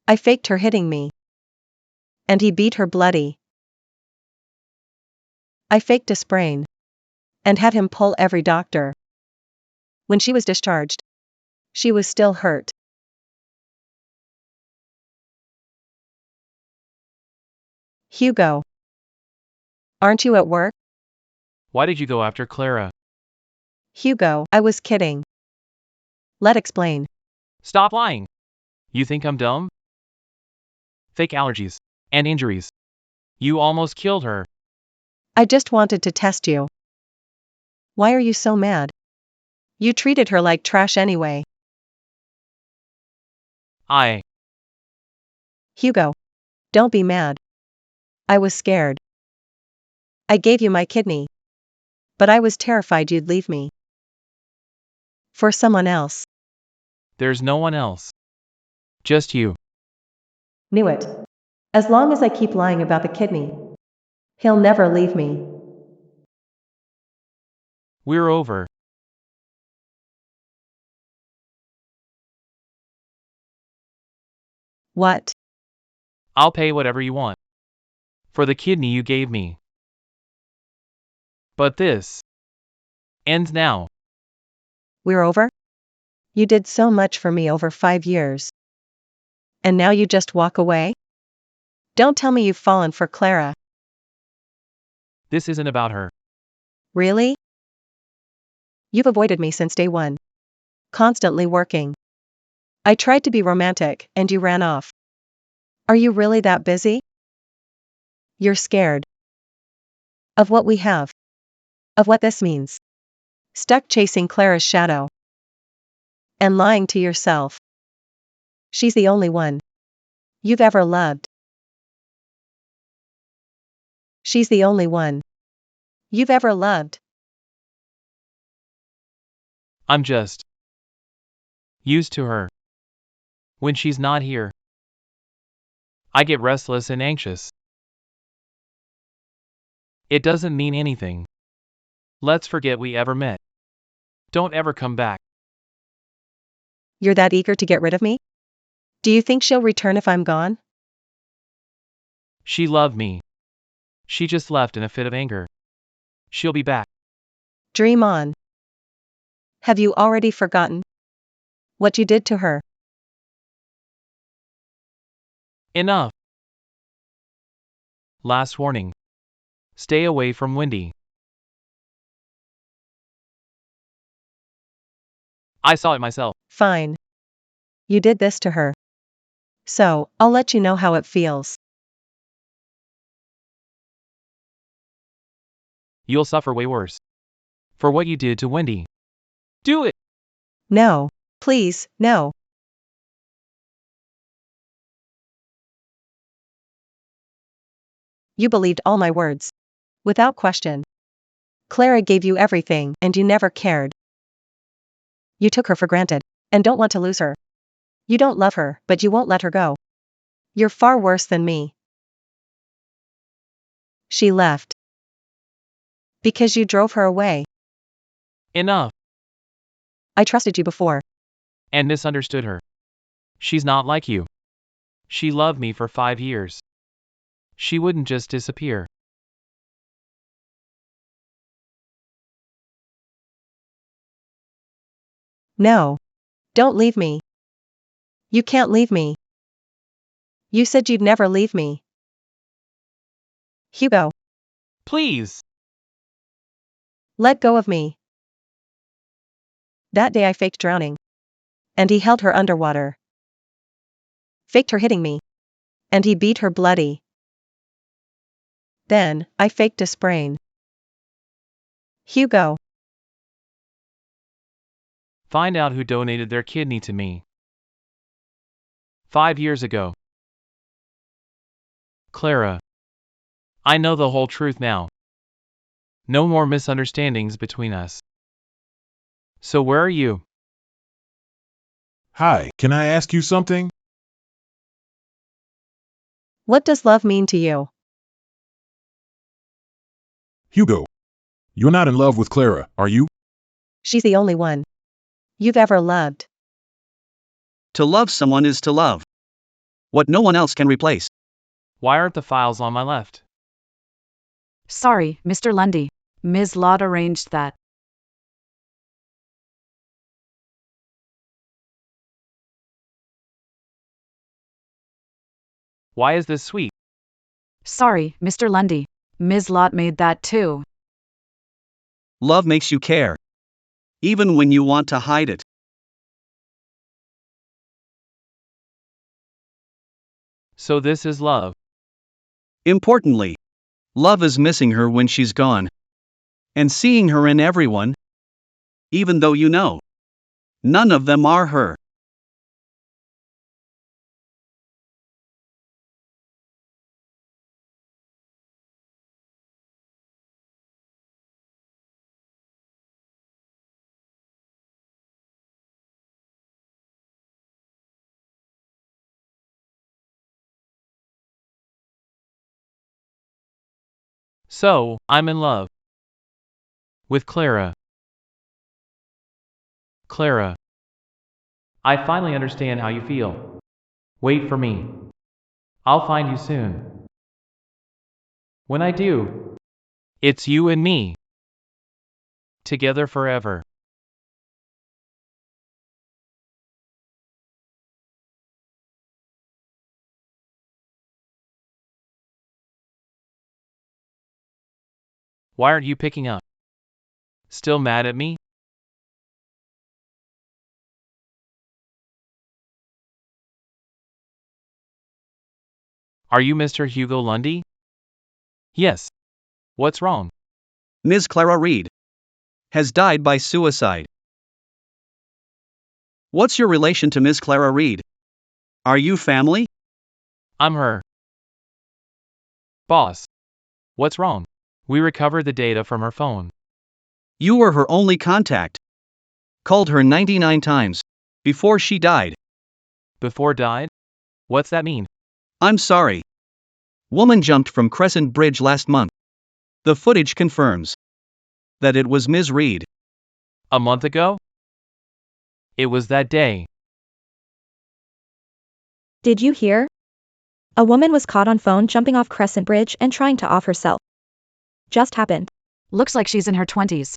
I faked her hitting me. And he beat her bloody. I faked a sprain. And had him pull every doctor. When she was discharged, she was still hurt. Hugo. Aren't you at work? Why did you go after Clara? Hugo, I was kidding. Let explain. Stop lying. You think I'm dumb? Fake allergies. And injuries. You almost killed her. I just wanted to test you. Why are you so mad? You treated her like trash anyway. Hugo. Don't be mad. I was scared. I gave you my kidney. But I was terrified you'd leave me. For someone else. There's no one else. Just you. Knew it. As long as I keep lying about the kidney. He'll never leave me. We're over. What? I'll pay whatever you want. For the kidney you gave me. But this ends now. We're over? You did so much for me over 5 years. And now you just walk away? Don't tell me you've fallen for Clara. This isn't about her. Really? You've avoided me since day one. Constantly working. I tried to be romantic, and you ran off. Are you really that busy? You're scared. Of what we have. Of what this means. Stuck chasing Clara's shadow. And lying to yourself. She's the only one you've ever loved. She's the only one you've ever loved. I'm just used to her. When she's not here, I get restless and anxious. It doesn't mean anything. Let's forget we ever met. Don't ever come back. You're that eager to get rid of me? Do you think she'll return if I'm gone? She loved me. She just left in a fit of anger. She'll be back. Dream on. Have you already forgotten what you did to her? Enough. Last warning. Stay away from Wendy. I saw it myself. Fine. You did this to her. So, I'll let you know how it feels. You'll suffer way worse. For what you did to Wendy. Do it! No. Please, no. You believed all my words. Without question. Clara gave you everything, and you never cared. You took her for granted, and don't want to lose her. You don't love her, but you won't let her go. You're far worse than me. She left. Because you drove her away. Enough. I trusted you before. And misunderstood her. She's not like you. She loved me for 5 years. She wouldn't just disappear. No. Don't leave me. You can't leave me. You said you'd never leave me. Hugo, Please! let go of me. That day I faked drowning. And he held her underwater. Faked her hitting me. And he beat her bloody. Then, I faked a sprain. Hugo, Find out who donated their kidney to me. 5 years ago. Clara. I know the whole truth now. No more misunderstandings between us. So where are you? Hi, can I ask you something? what does love mean to you? Hugo, you're not in love with Clara, are you? She's the only one you've ever loved. To love someone is to love what no one else can replace. Why aren't the files on my left? Sorry, Mr. Lundy. Ms. Lott arranged that. Why is this sweet? Sorry, Mr. Lundy. Ms. Lott made that too. Love makes you care, even when you want to hide it. So this is love. Importantly, love is missing her when she's gone, and seeing her in everyone, even though you know none of them are her. So, I'm in love. With Clara. Clara. I finally understand how you feel. Wait for me. I'll find you soon. When I do, it's you and me. Together forever. Why aren't you picking up? Still mad at me? Are you Mr. Hugo Lundy? Yes. What's wrong? Ms. Clara Reed has died by suicide. What's your relation to Ms. Clara Reed? Are you family? I'm her boss. What's wrong? We recovered the data from her phone. You were her only contact. Called her 99 times. Before she died. Before died? What's that mean? I'm sorry. Woman jumped from Crescent Bridge last month. The footage confirms that it was Ms. Reed. A month ago? It was that day. Did you hear? A woman was caught on phone jumping off Crescent Bridge and trying to off herself. Just happened. Looks like she's in her 20s.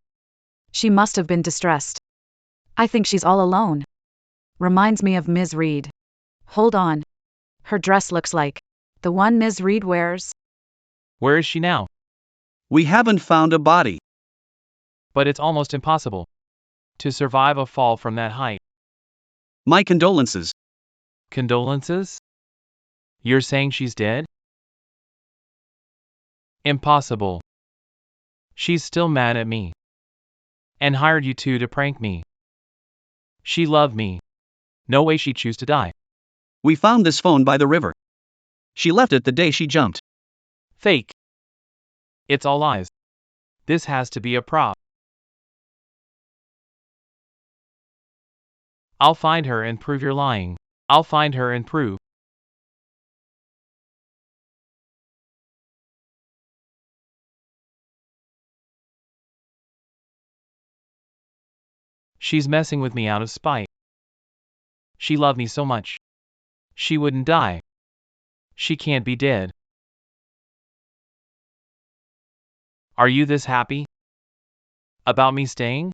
She must have been distressed. I think she's all alone. Reminds me of Ms. Reed. Hold on. Her dress looks like the one Ms. Reed wears. Where is she now? We haven't found a body. But it's almost impossible to survive a fall from that height. My condolences. Condolences? You're saying she's dead? Impossible. She's still mad at me. And hired you two to prank me. She loved me. No way she'd choose to die. We found this phone by the river. She left it the day she jumped. Fake. It's all lies. This has to be a prop. I'll find her and prove you're lying. I'll find her and prove. She's messing with me out of spite. She loved me so much. She wouldn't die. She can't be dead. Are you this happy about me staying?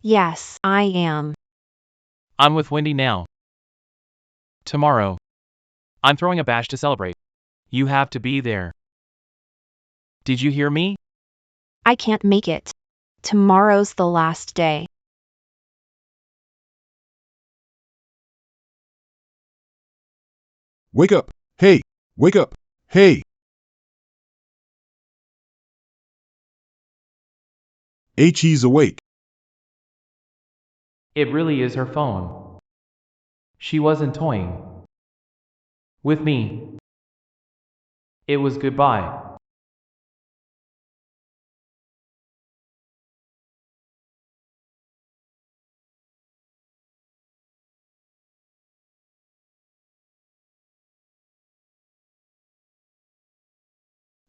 Yes, I am. I'm with Wendy now. Tomorrow. I'm throwing a bash to celebrate. You have to be there. Did you hear me? I can't make it. Tomorrow's the last day. Wake up. Hey. Wake up. Hey. He's awake. It really is her phone. She wasn't toying with me. It was goodbye.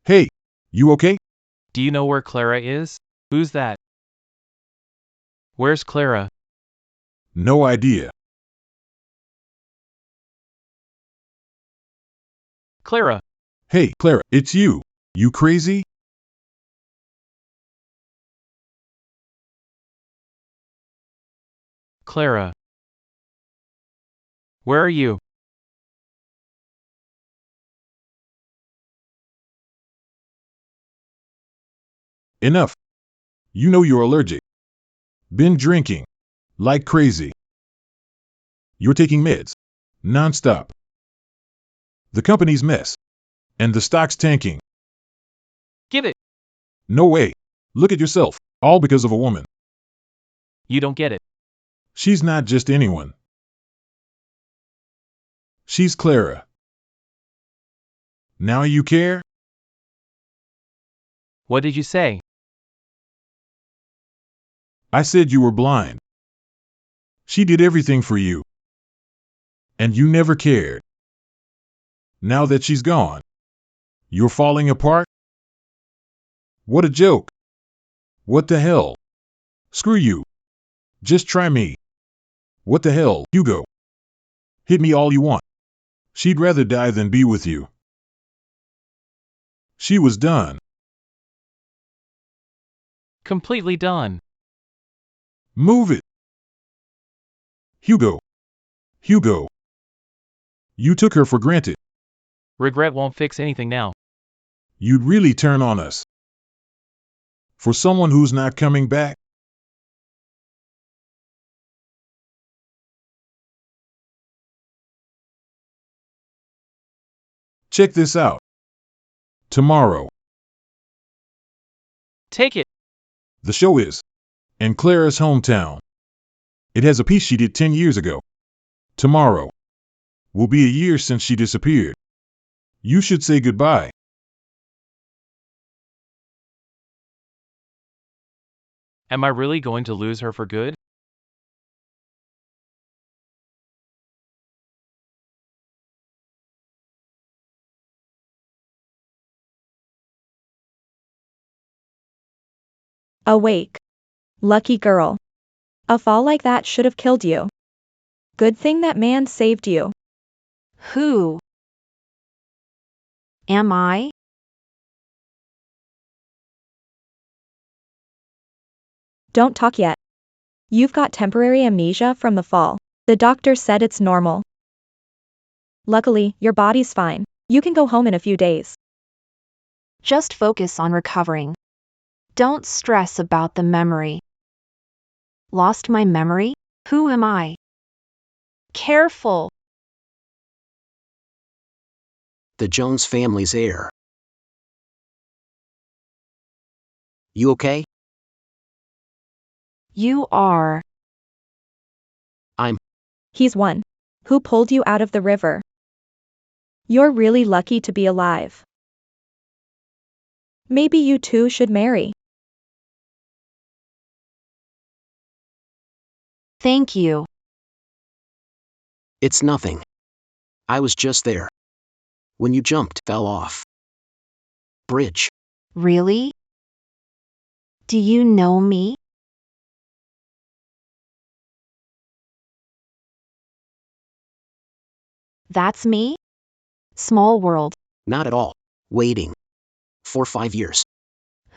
Hey. You okay? Do you know where Clara is? Who's that? Where's Clara? No idea. Clara! Hey, Clara, it's you. You crazy? Clara. Where are you? Enough. You know you're allergic. Been drinking. Like crazy. You're taking meds. Non-stop. The company's mess. And the stock's tanking. Give it! No way. Look at yourself. All because of a woman. You don't get it. She's not just anyone. She's Clara. Now you care? What did you say? I said you were blind. She did everything for you. And you never cared. Now that she's gone, you're falling apart? What a joke. What the hell? Screw you. Just try me. What the hell, Hugo? Hit me all you want. She'd rather die than be with you. She was done. Completely done. Move it. Hugo. Hugo. You took her for granted. Regret won't fix anything now. You'd really turn on us. For someone who's not coming back? Check this out. Tomorrow. Take it! The show is in Clara's hometown. It has a piece she did 10 years ago. Tomorrow. Will be a year since she disappeared. You should say goodbye. Am I really going to lose her for good? Awake. Lucky girl. A fall like that should have killed you. Good thing that man saved you. Who am I? Don't talk yet. You've got temporary amnesia from the fall. The doctor said it's normal. Luckily, your body's fine. You can go home in a few days. Just focus on recovering. Don't stress about the memory. Lost my memory? Who am I? Careful. The Jones family's heir. You okay? You are. He's one. Who pulled you out of the river? You're really lucky to be alive. Maybe you two should marry. Thank you. It's nothing. I was just there. When you jumped, fell off. Bridge. Really? Do you know me? That's me? Small world. Not at all. Waiting. For 5 years.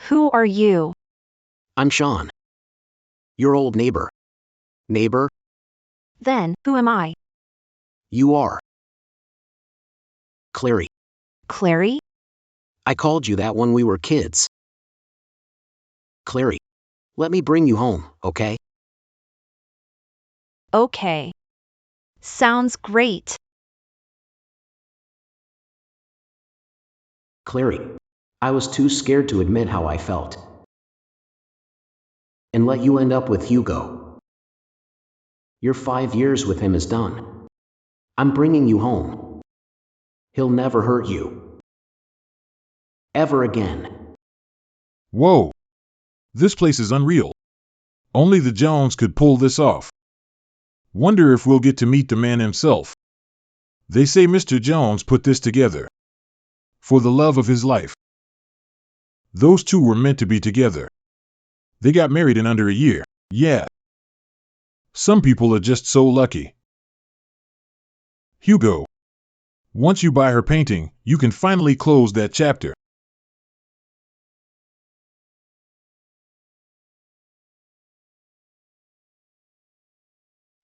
Who are you? I'm Sean. Your old neighbor. Neighbor? Then, who am I? You are. Clary. Clary? I called you that when we were kids. Clary. Let me bring you home, okay? Okay. Sounds great. Clary. I was too scared to admit how I felt. And let you end up with Hugo. Your 5 years with him is done. I'm bringing you home. He'll never hurt you. Ever again. Whoa. This place is unreal. Only the Jones could pull this off. Wonder if we'll get to meet the man himself. They say Mr. Jones put this together. For the love of his life. Those two were meant to be together. They got married in under a year. Yeah. Some people are just so lucky. Hugo. Once you buy her painting, you can finally close that chapter.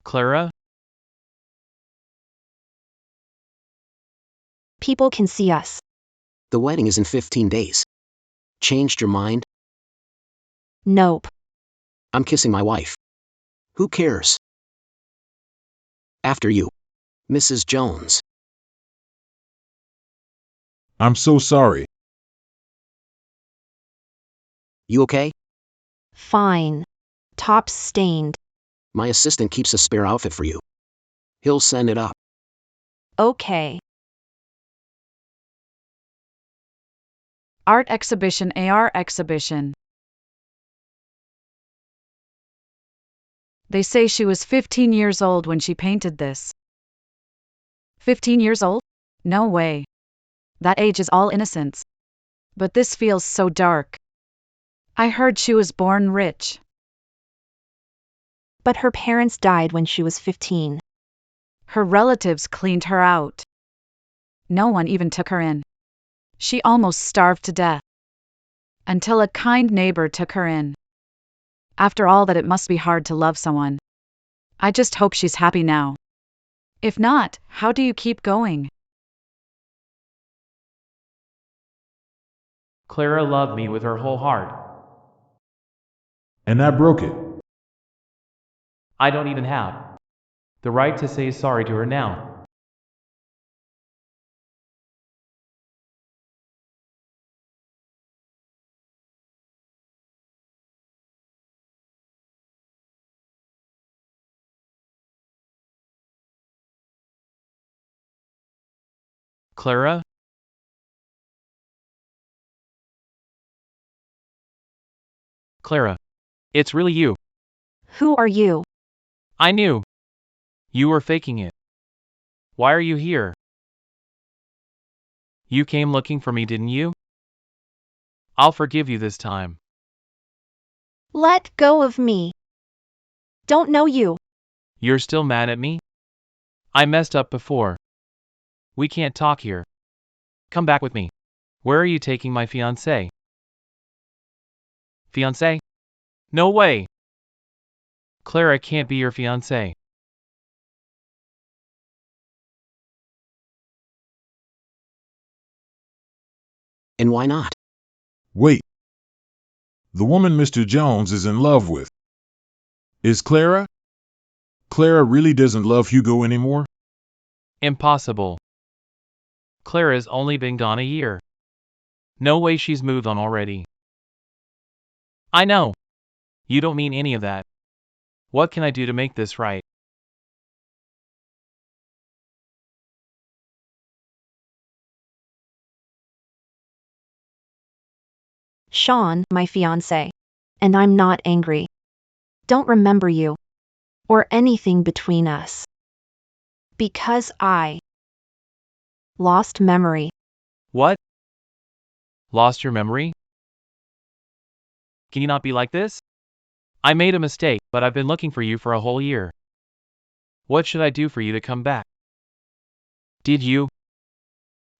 Clara? People can see us. The wedding is in 15 days. Changed your mind? Nope. I'm kissing my wife. Who cares? After you. Mrs. Jones. I'm so sorry. You okay? Fine. Top's stained. My assistant keeps a spare outfit for you. He'll send it up. Okay. Art exhibition, AR exhibition. They say she was 15 years old when she painted this. 15 years old? No way. That age is all innocence. But this feels so dark. I heard she was born rich. But her parents died when she was 15. Her relatives cleaned her out. No one even took her in. She almost starved to death. Until a kind neighbor took her in. After all that, it must be hard to love someone. I just hope she's happy now. If not, how do you keep going? Clara loved me with her whole heart. And that broke it. I don't even have the right to say sorry to her now. Clara? Clara. It's really you. Who are you? I knew. You were faking it. Why are you here? You came looking for me, didn't you? I'll forgive you this time. Let go of me. Don't know you. You're still mad at me? I messed up before. We can't talk here. Come back with me. Where are you taking my fiancé? Fiancé? No way! Clara can't be your fiancé. And why not? Wait. The woman Mr. Jones is in love with is Clara? Clara really doesn't love Hugo anymore? Impossible. Clara's only been gone a year. No way she's moved on already. I know. You don't mean any of that. What can I do to make this right? Sean, my fiancé. And I'm not angry. Don't remember you. Or anything between us. Because I lost memory. What? Lost your memory? Can you not be like this? I made a mistake, but I've been looking for you for a whole year. What should I do for you to come back? Did you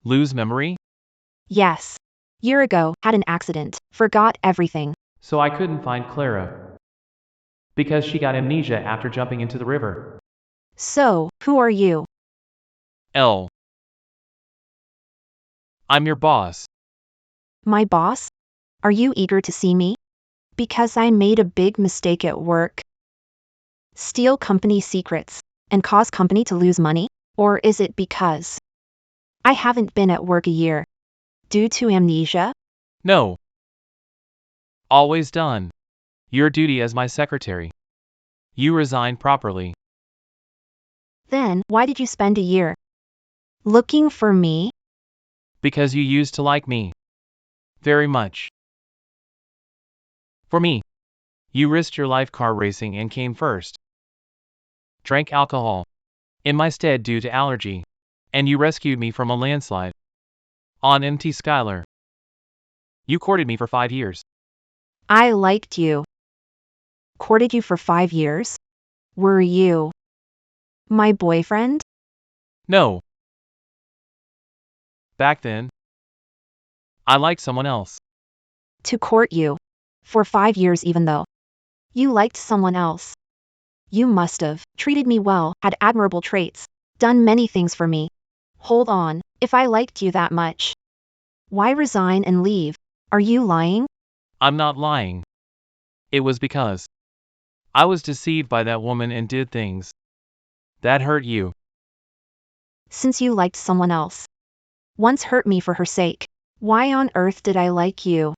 lose memory? Yes. Year ago, had an accident. Forgot everything. So I couldn't find Clara. Because she got amnesia after jumping into the river. So, who are you? L. I'm your boss. My boss? Are you eager to see me? Because I made a big mistake at work. Steal company secrets and cause company to lose money? Or is it because I haven't been at work a year due to amnesia? No. Always done. Your duty as my secretary. You resign properly. Then, why did you spend a year looking for me? Because you used to like me. Very much. For me. You risked your life car racing and came first. Drank alcohol. In my stead due to allergy. And you rescued me from a landslide. On MT Skylar. You courted me for 5 years. I liked you. Courted you for 5 years? Were you my boyfriend? No. Back then, I liked someone else. To court you for 5 years even though you liked someone else. You must have treated me well, had admirable traits, done many things for me. Hold on, if I liked you that much, why resign and leave? Are you lying? I'm not lying. It was because I was deceived by that woman and did things that hurt you. Since you liked someone else, once hurt me for her sake, why on earth did I like you?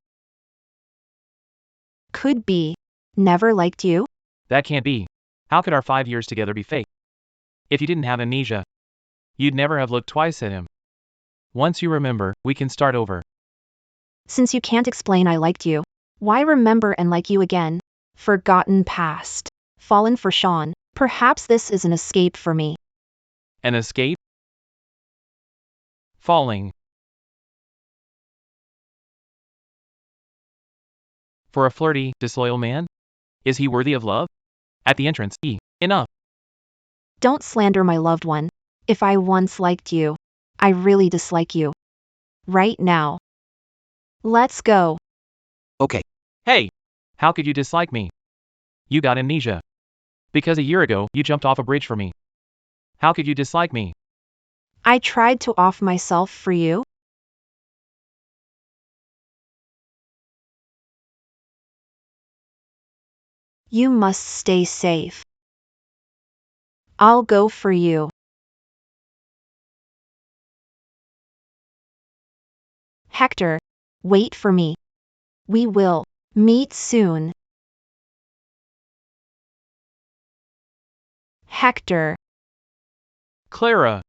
Could be. Never liked you? That can't be. How could our 5 years together be fake? If you didn't have amnesia, you'd never have looked twice at him. Once you remember, we can start over. Since you can't explain I liked you, why remember and like you again? Forgotten past. Fallen for Sean. Perhaps this is an escape for me. An escape? Falling. For a flirty, disloyal man? Is he worthy of love? At the entrance, enough. Don't slander my loved one. If I once liked you, I really dislike you. Right now. Let's go. Okay. Hey! How could you dislike me? You got amnesia. Because a year ago, you jumped off a bridge for me. How could you dislike me? I tried to off myself for you. You must stay safe. I'll go for you. Hector, wait for me. We will meet soon. Hector. Clara!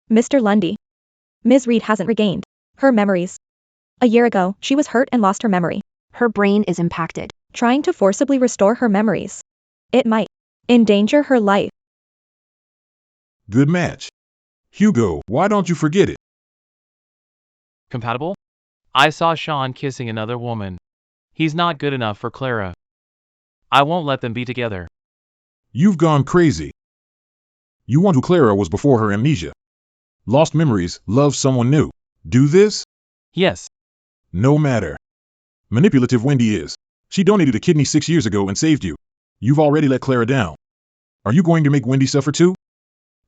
Mr. Lundy. Ms. Reed hasn't regained her memories. A year ago, she was hurt and lost her memory. Her brain is impacted. Trying to forcibly restore her memories. It might endanger her life. Good match. Hugo, why don't you forget it? Compatible? I saw Sean kissing another woman. He's not good enough for Clara. I won't let them be together. You've gone crazy. You want who Clara was before her amnesia. Lost memories, love someone new. Do this? Yes. No matter. Manipulative Wendy is. She donated a kidney 6 years ago and saved you. You've already let Clara down. Are you going to make Wendy suffer too?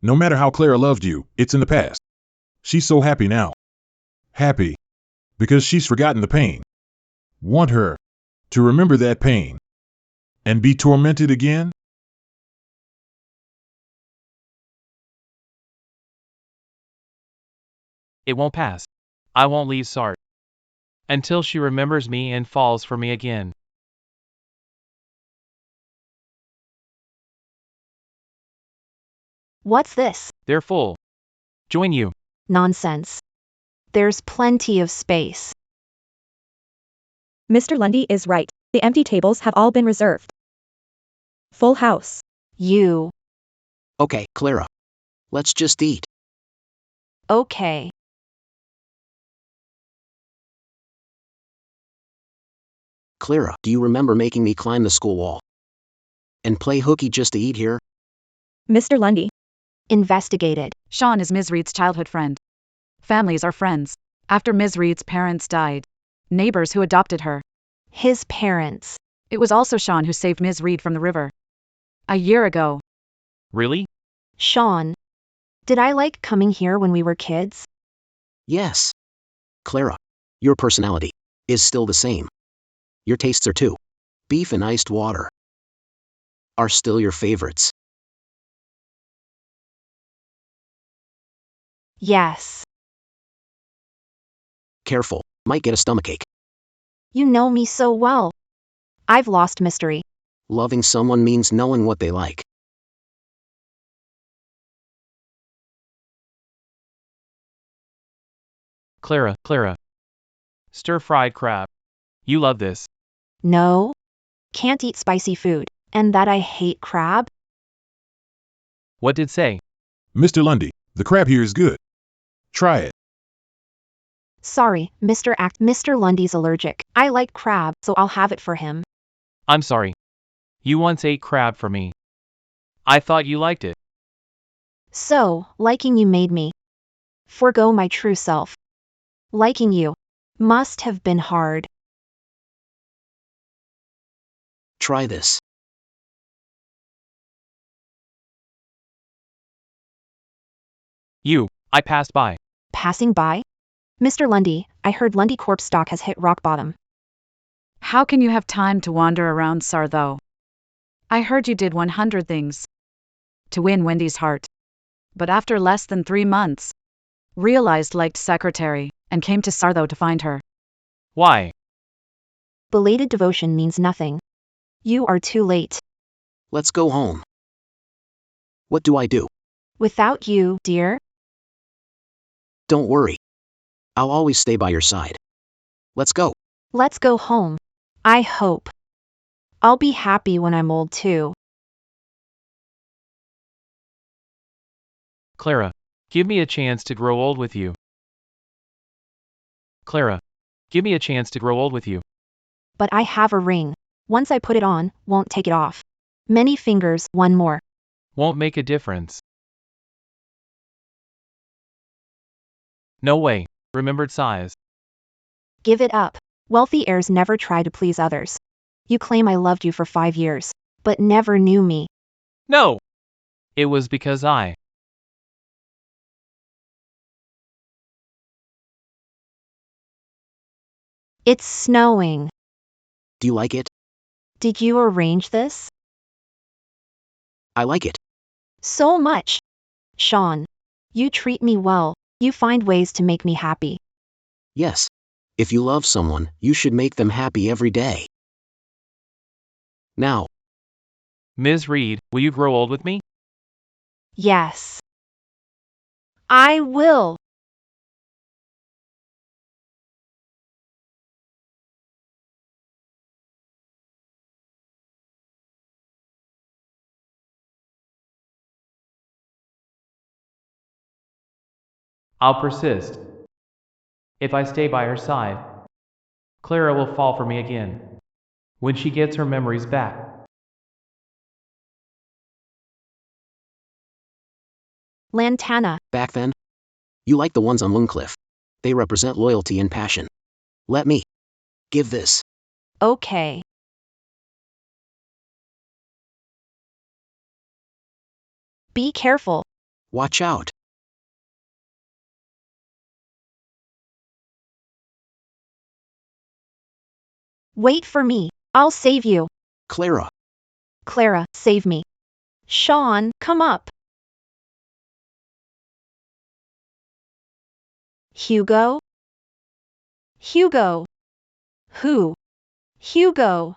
No matter how Clara loved you, it's in the past. She's so happy now. Happy. Because she's forgotten the pain. Want her to remember that pain. And be tormented again? It won't pass. I won't leave Sart until she remembers me and falls for me again. What's this? They're full. Join you. Nonsense. There's plenty of space. Mr. Lundy is right. The empty tables have all been reserved. Full house. You. Okay, Clara. Let's just eat. Okay. Clara, do you remember making me climb the school wall? And play hooky just to eat here? Mr. Lundy. Investigated. Sean is Ms. Reed's childhood friend. Families are friends. After Ms. Reed's parents died, neighbors who adopted her. His parents. It was also Sean who saved Ms. Reed from the river. A year ago. Really? Sean. Did I like coming here when we were kids? Yes. Clara, your personality is still the same. Your tastes are too. Beef and iced water are still your favorites. Yes. Careful, might get a stomachache. You know me so well. I've lost mystery. Loving someone means knowing what they like. Clara. Stir-fried crab. You love this. No. Can't eat spicy food. And that I hate crab? What did say? Mr. Lundy, the crab here is good. Try it. Sorry, Mr. Lundy's allergic. I like crab, so I'll have it for him. I'm sorry. You once ate crab for me. I thought you liked it. So, liking you made me forgo my true self. Liking you must have been hard. Try this. I passed by. Passing by? Mr. Lundy, I heard Lundy Corp stock has hit rock bottom. How can you have time to wander around SAR though? I heard you did 100 things to win Wendy's heart. But after less than 3 months, realized liked secretary, and came to SAR though to find her. Why? Belated devotion means nothing. You are too late. Let's go home. What do I do? Without you, dear? Don't worry. I'll always stay by your side. Let's go. Let's go home. I hope. I'll be happy when I'm old too. Clara, give me a chance to grow old with you. Clara, give me a chance to grow old with you. But I have a ring. Once I put it on, won't take it off. Many fingers, one more. Won't make a difference. No way. Remembered size. Give it up. Wealthy heirs never try to please others. You claim I loved you for 5 years, but never knew me. No! It was because I. It's snowing. Do you like it? Did you arrange this? I like it. So much. Sean. You treat me well. You find ways to make me happy. Yes. If you love someone, you should make them happy every day. Now. Ms. Reed, will you grow old with me? Yes. I will. I'll persist. If I stay by her side, Clara will fall for me again. When she gets her memories back. Lantana. Back then? You like the ones on Mooncliff. They represent loyalty and passion. Let me. Give this. Okay. Be careful. Watch out. Wait for me. I'll save you. Clara. Clara, save me. Sean, come up. Hugo? Hugo. Who? Hugo.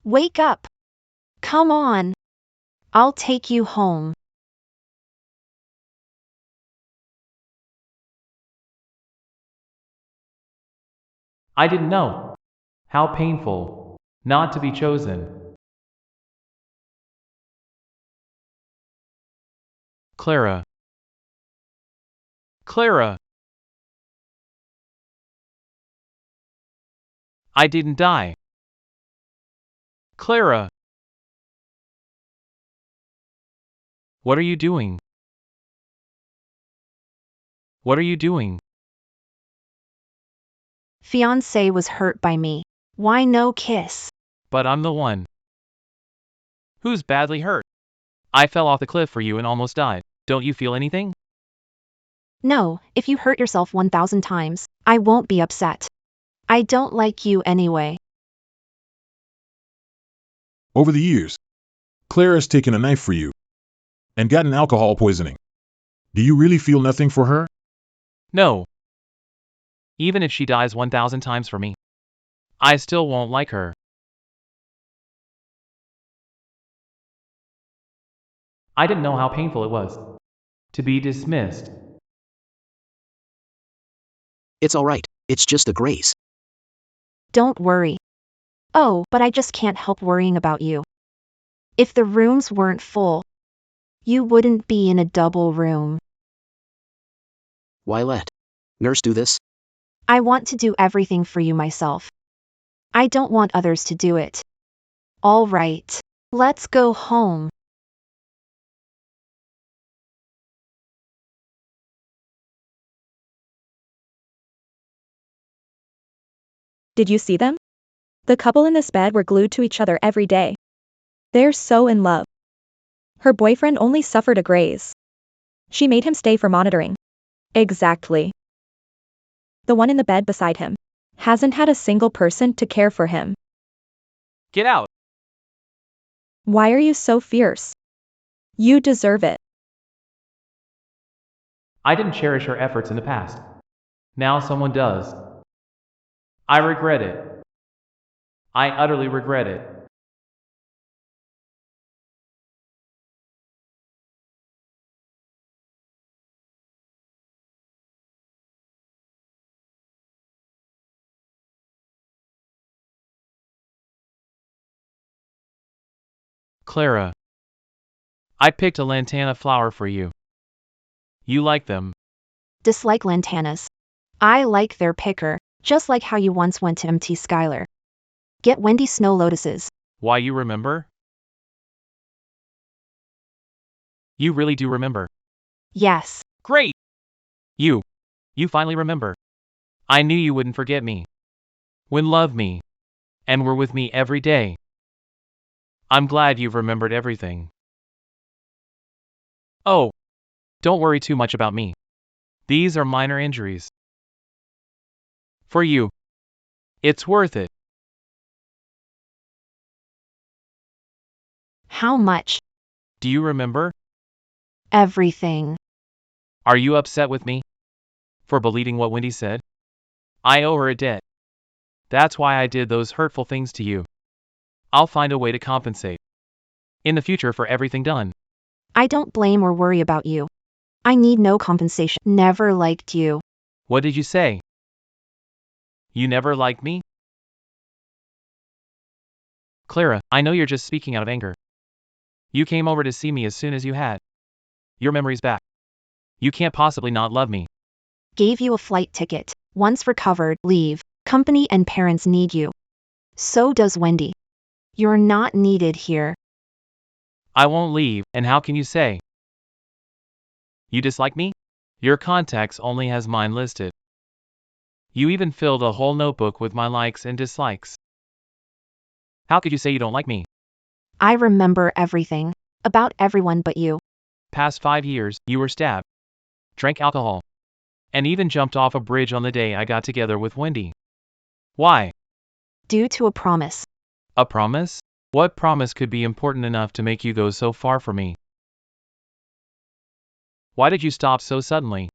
Wake up. Come on. I'll take you home. I didn't know. How painful. Not to be chosen. Clara. Clara. I didn't die. Clara. What are you doing? What are you doing? Fiancé was hurt by me. Why no kiss? But I'm the one. Who's badly hurt? I fell off the cliff for you and almost died. Don't you feel anything? No, if you hurt yourself 1,000 times, I won't be upset. I don't like you anyway. Over the years, Claire has taken a knife for you and gotten alcohol poisoning. Do you really feel nothing for her? No. Even if she dies 1,000 times for me, I still won't like her. I didn't know how painful it was to be dismissed. It's alright. It's just a grace. Don't worry. Oh, but I just can't help worrying about you. If the rooms weren't full, you wouldn't be in a double room. Why let nurse do this? I want to do everything for you myself. I don't want others to do it. All right. Let's go home. Did you see them? The couple in this bed were glued to each other every day. They're so in love. Her boyfriend only suffered a graze. She made him stay for monitoring. Exactly. The one in the bed beside him hasn't had a single person to care for him. Get out! Why are you so fierce? You deserve it. I didn't cherish her efforts in the past. Now someone does. I regret it. I utterly regret it. Clara. I picked a lantana flower for you. You like them. Dislike lantanas. I like their picker, just like how you once went to MT Skylar. Get Wendy snow lotuses. Why, you remember? You really do remember. Yes. Great! You finally remember. I knew you wouldn't forget me. When loved me. And were with me every day. I'm glad you've remembered everything. Oh, don't worry too much about me. These are minor injuries. For you. It's worth it. How much? Do you remember? Everything. Are you upset with me? For believing what Wendy said? I owe her a debt. That's why I did those hurtful things to you. I'll find a way to compensate in the future for everything done. I don't blame or worry about you. I need no compensation. Never liked you. What did you say? You never liked me? Clara, I know you're just speaking out of anger. You came over to see me as soon as you had your memories back. You can't possibly not love me. Gave you a flight ticket. Once recovered, leave. Company and parents need you. So does Wendy. You're not needed here. I won't leave, and how can you say you dislike me? Your contacts only has mine listed. You even filled a whole notebook with my likes and dislikes. How could you say you don't like me? I remember everything. About everyone but you. Past 5 years, you were stabbed, drank alcohol, and even jumped off a bridge on the day I got together with Wendy. Why? Due to a promise. A promise? What promise could be important enough to make you go so far from me? Why did you stop so suddenly?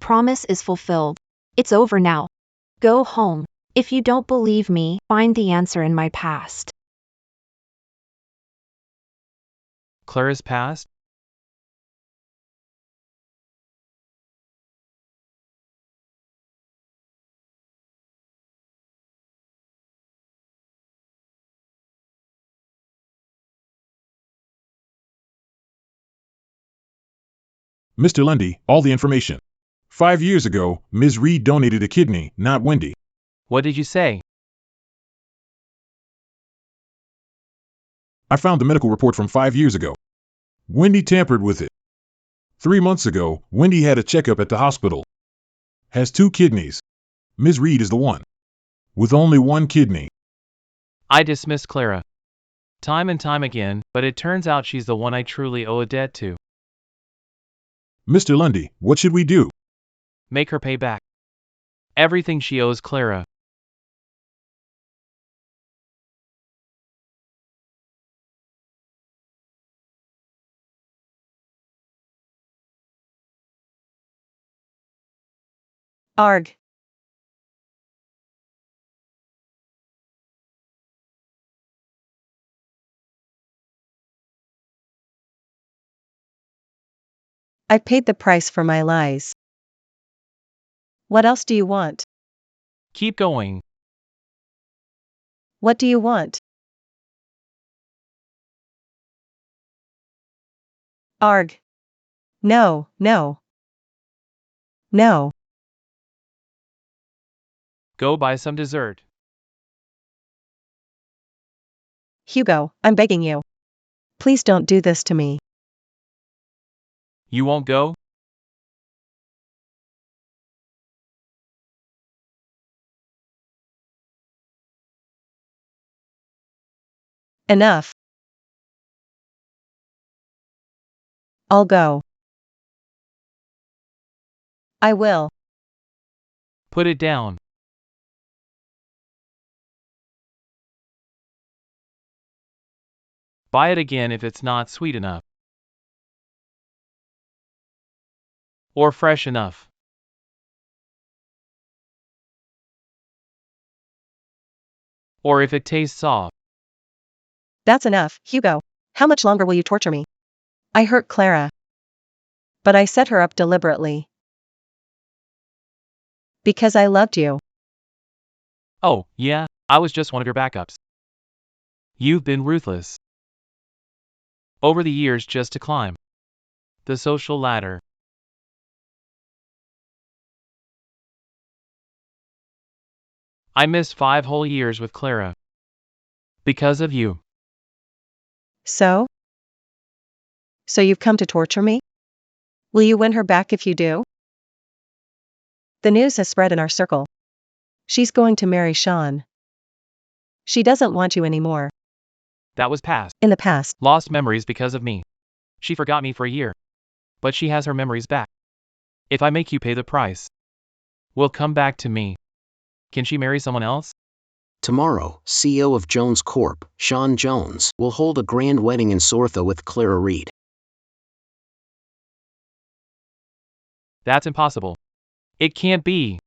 Promise is fulfilled. It's over now. Go home. If you don't believe me, find the answer in my past. Clara's past? Mr. Lundy, all the information. 5 years ago, Ms. Reed donated a kidney, not Wendy. What did you say? I found the medical report from 5 years ago. Wendy tampered with it. 3 months ago, Wendy had a checkup at the hospital. Has 2 kidneys. Ms. Reed is the one. With only 1 kidney. I dismissed Clara time and time again, but it turns out she's the one I truly owe a debt to. Mr. Lundy, what should we do? Make her pay back everything she owes Clara. Arg. I paid the price for my lies. What else do you want? Keep going. What do you want? Arg. No, no. No. Go buy some dessert. Hugo, I'm begging you. Please don't do this to me. You won't go? Enough. I'll go. I will. Put it down. Buy it again if it's not sweet enough. Or fresh enough. Or if it tastes soft. That's enough, Hugo. How much longer will you torture me? I hurt Clara. But I set her up deliberately. Because I loved you. Oh, yeah, I was just one of your backups. You've been ruthless over the years just to climb the social ladder. I missed 5 whole years with Clara because of you. So? So you've come to torture me? Will you win her back if you do? The news has spread in our circle. She's going to marry Sean. She doesn't want you anymore. That was past. In the past. Lost memories because of me. She forgot me for a year. But she has her memories back. If I make you pay the price, will come back to me. Can she marry someone else? Tomorrow, CEO of Jones Corp., Sean Jones, will hold a grand wedding in Sortha with Clara Reed. That's impossible. It can't be.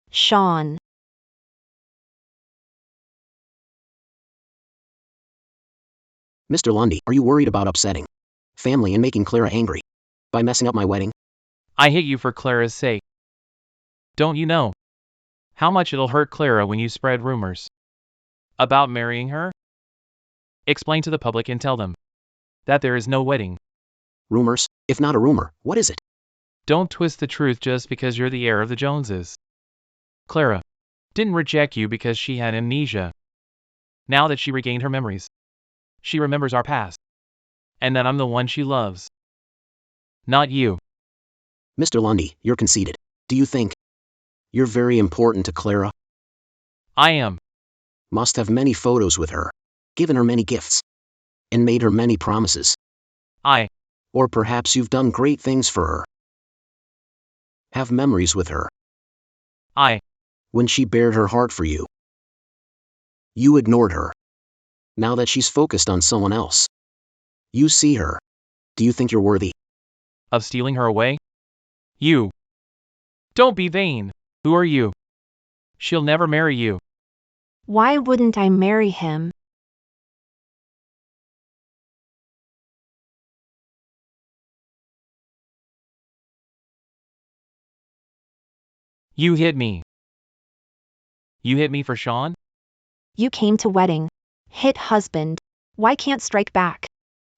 Sean. Mr. Lundy, are you worried about upsetting family and making Clara angry by messing up my wedding? I hate you for Clara's sake. Don't you know how much it'll hurt Clara when you spread rumors about marrying her? Explain to the public and tell them that there is no wedding. Rumors? If not a rumor, what is it? Don't twist the truth just because you're the heir of the Joneses. Clara didn't reject you because she had amnesia. Now that she regained her memories, she remembers our past, and that I'm the one she loves. Not you. Mr. Lundy, you're conceited. Do you think you're very important to Clara? I am. Must have many photos with her, given her many gifts, and made her many promises. Or perhaps you've done great things for her. Have memories with her. When she bared her heart for you. You ignored her. Now that she's focused on someone else, you see her. Do you think you're worthy of stealing her away? You. Don't be vain. Who are you? She'll never marry you. Why wouldn't I marry him? You hit me. You hit me for Sean? You came to wedding. Hit husband. Why can't strike back?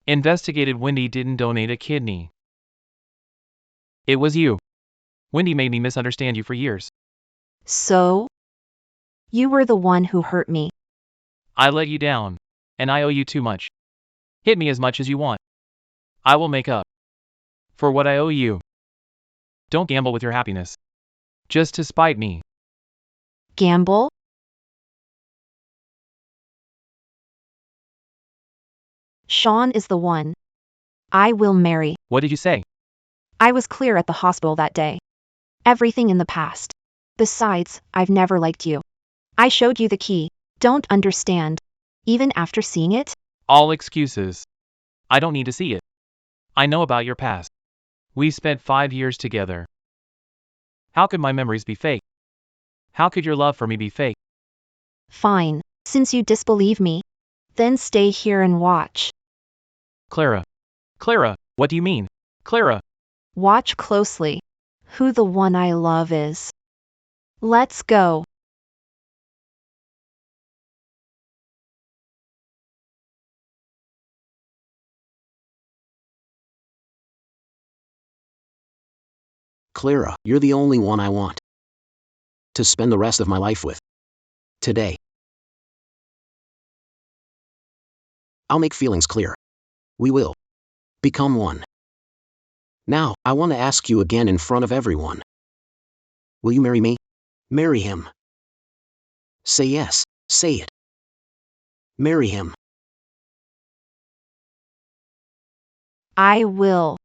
Investigated Wendy didn't donate a kidney. It was you. Wendy made me misunderstand you for years. So? You were the one who hurt me. I let you down, and I owe you too much. Hit me as much as you want. I will make up for what I owe you. Don't gamble with your happiness just to spite me. Gamble? Sean is the one I will marry. What did you say? I was clear at the hospital that day. Everything in the past. Besides, I've never liked you. I showed you the key. Don't understand. Even after seeing it? All excuses. I don't need to see it. I know about your past. We spent 5 years together. How could my memories be fake? How could your love for me be fake? Fine. Since you disbelieve me, then stay here and watch. Clara. Clara, what do you mean? Clara. Watch closely. Who the one I love is. Let's go. Clara, you're the only one I want to spend the rest of my life with. Today, I'll make feelings clear. We will become one. Now, I want to ask you again in front of everyone. Will you marry me? Marry him. Say yes. Say it. Marry him. I will.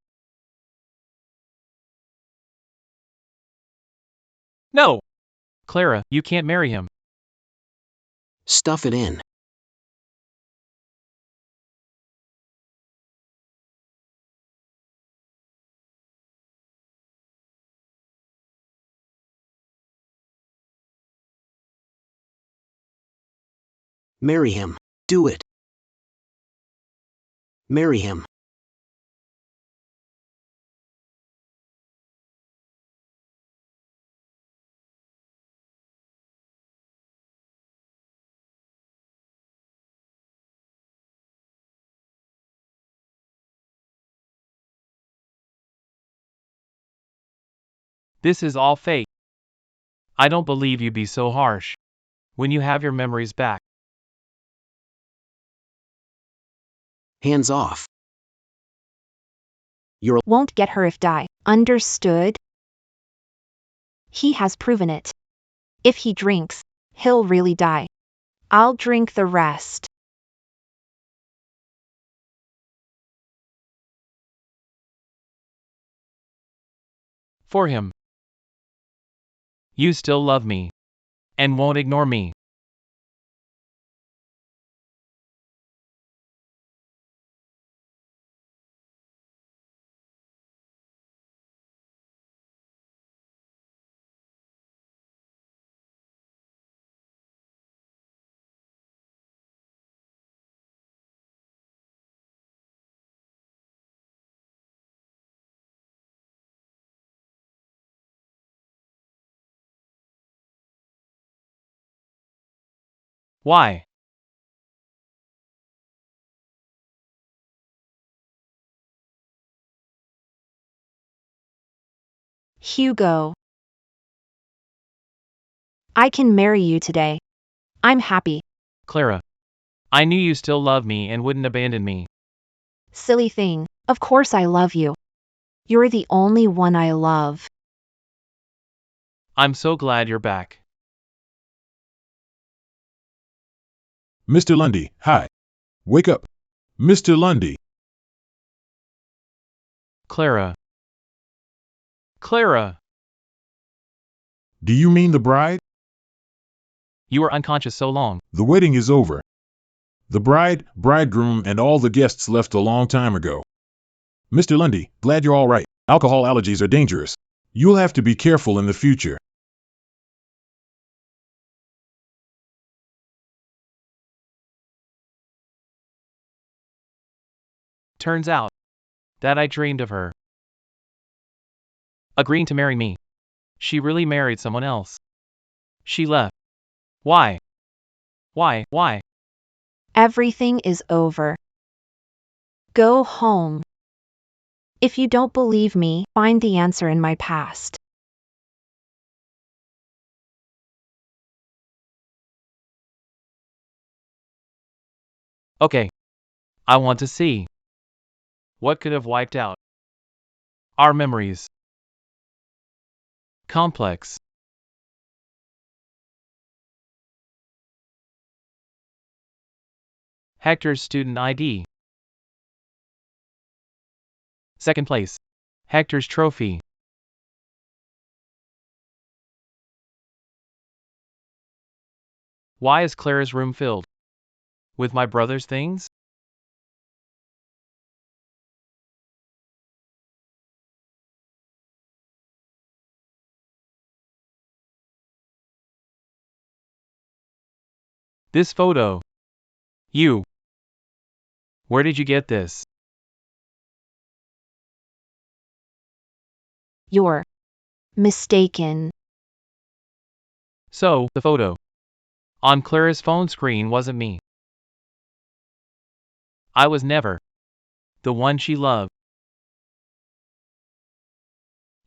No! Clara, you can't marry him. Stuff it in. Marry him. Do it. Marry him. This is all fake. I don't believe you'd be so harsh when you have your memories back. Hands off. Won't get her if die. Understood? He has proven it. If he drinks, he'll really die. I'll drink the rest. For him. You still love me. And won't ignore me. Why? Hugo. I can marry you today. I'm happy. Clara. I knew you still loved me and wouldn't abandon me. Silly thing. Of course I love you. You're the only one I love. I'm so glad you're back. Mr. Lundy, hi. Wake up. Mr. Lundy. Clara. Clara! Do you mean the bride? You were unconscious so long. The wedding is over. The bride, bridegroom, and all the guests left a long time ago. Mr. Lundy, glad you're all right. Alcohol allergies are dangerous. You'll have to be careful in the future. Turns out that I dreamed of her agreeing to marry me. She really married someone else. She left. Why? Why? Everything is over. Go home. If you don't believe me, find the answer in my past. Okay. I want to see. What could have wiped out our memories? Complex. Hector's student ID. Second place. Hector's trophy. Why is Clara's room filled with my brother's things? This photo. You. Where did you get this? You're mistaken. So, the photo on Clara's phone screen wasn't me. I was never the one she loved.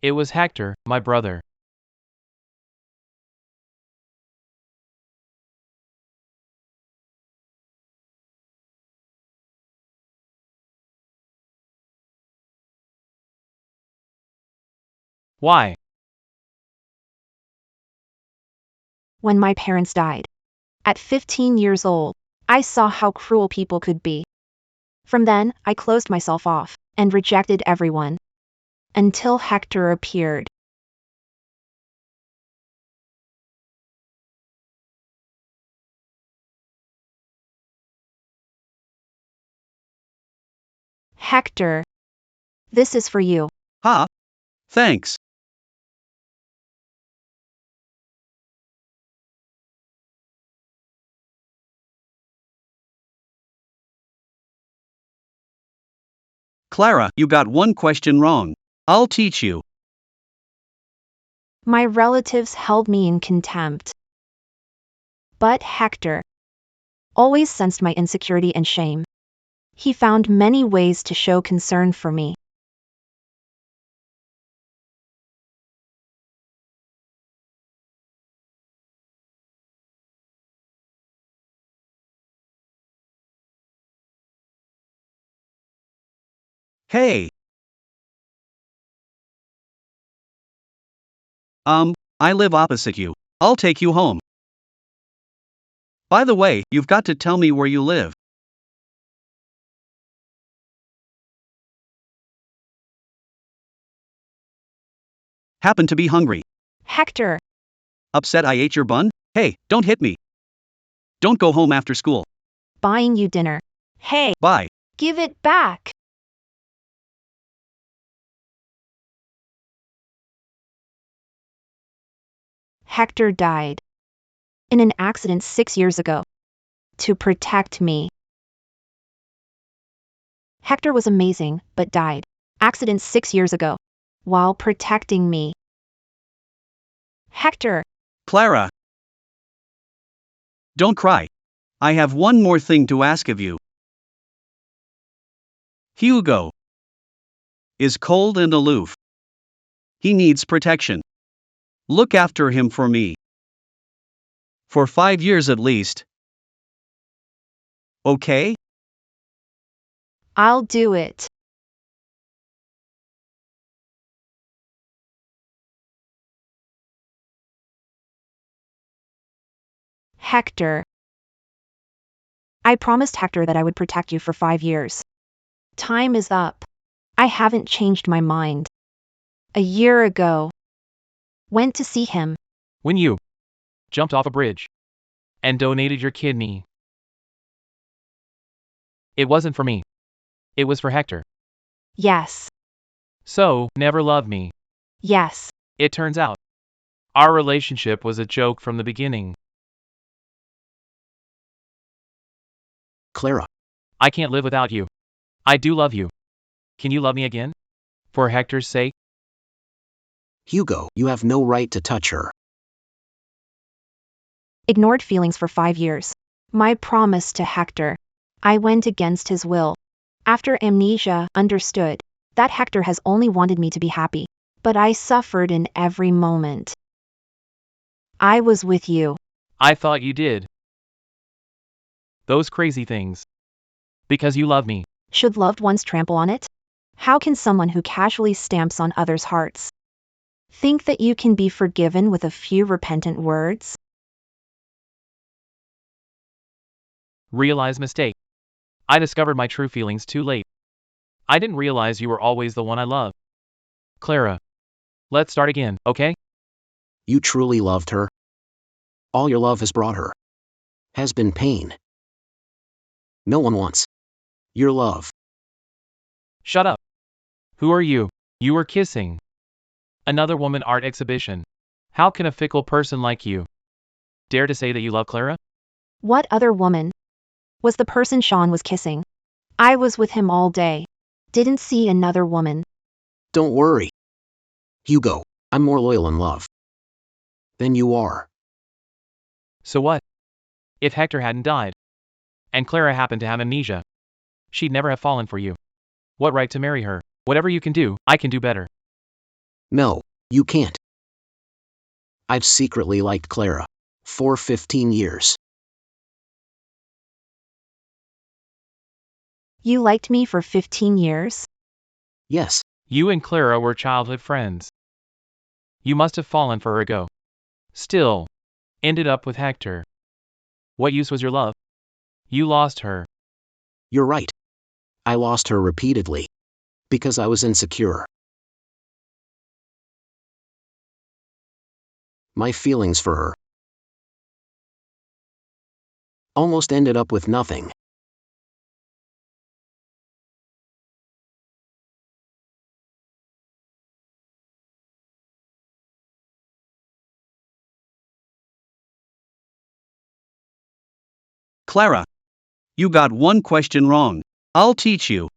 It was Hector, my brother. Why? When my parents died, at 15 years old, I saw how cruel people could be. From then, I closed myself off and rejected everyone. Until Hector appeared. Hector, this is for you. Ha! Thanks. Clara, you got one question wrong. I'll teach you. My relatives held me in contempt. But Hector always sensed my insecurity and shame. He found many ways to show concern for me. Hey! I live opposite you. I'll take you home. By the way, you've got to tell me where you live. Happen to be hungry. Hector, Upset I ate your bun? Hey, don't hit me. Don't go home after school. buying you dinner. Hey, Bye. give it back. Hector died in an accident 6 years ago to protect me. Hector was amazing, but died. Accident 6 years ago while protecting me. Hector, Clara. Don't cry. I have one more thing to ask of you. Hugo is cold and aloof. He needs protection. Look after him for me. For 5 years at least. Okay? I'll do it. Hector. I promised Hector that I would protect you for 5 years. Time is up. I haven't changed my mind. A year ago. Went to see him. When you jumped off a bridge and donated your kidney. It wasn't for me. It was for Hector. Yes. So, never loved me. Yes. It turns out our relationship was a joke from the beginning. Clara. I can't live without you. I do love you. Can you love me again? For Hector's sake? Hugo, you have no right to touch her. Ignored feelings for 5 years. My promise to Hector. I went against his will. After amnesia, understood that Hector has only wanted me to be happy. But I suffered in every moment. I was with you. I thought you did. Those crazy things. Because you love me. Should loved ones trample on it? How can someone who casually stamps on others' hearts think that you can be forgiven with a few repentant words? Realize mistake. I discovered my true feelings too late. I didn't realize you were always the one I loved. Clara. Let's start again, okay? You truly loved her. All your love has brought her has been pain. No one wants your love. Shut up. Who are you? You were kissing another woman art exhibition. How can a fickle person like you dare to say that you love Clara? What other woman? Was the person Sean was kissing. I was with him all day. Didn't see another woman. Don't worry. Hugo, I'm more loyal in love than you are. So what? If Hector hadn't died, and Clara happened to have amnesia, she'd never have fallen for you. What right to marry her? Whatever you can do, I can do better. No, you can't. I've secretly liked Clara for 15 years. You liked me for 15 years? Yes, You and Clara were childhood friends. You must have fallen for her ago. Still, ended up with Hector. What use was your love? You lost her. you're right. I lost her repeatedly because I was insecure. My feelings for her almost ended up with nothing. Clara. You got one question wrong. I'll teach you.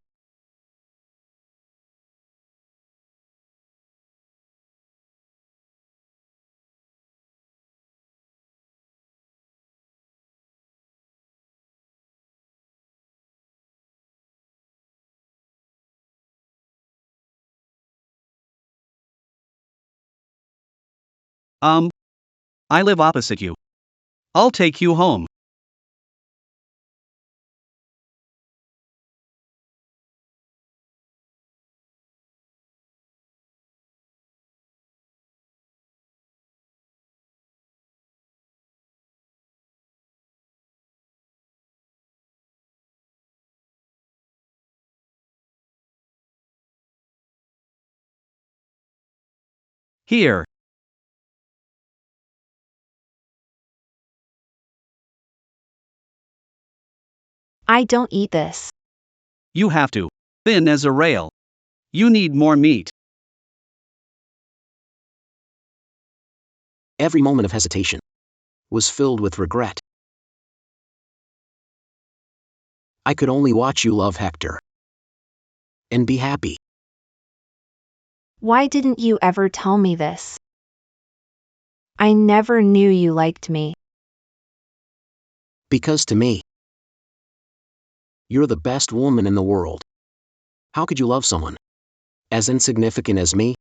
I live opposite you. I'll take you home. Here. I don't eat this. You have to. Thin as a rail. You need more meat. Every moment of hesitation was filled with regret. I could only watch you love Hector and be happy. Why didn't you ever tell me this? I never knew you liked me. Because to me, you're the best woman in the world. How could you love someone as insignificant as me?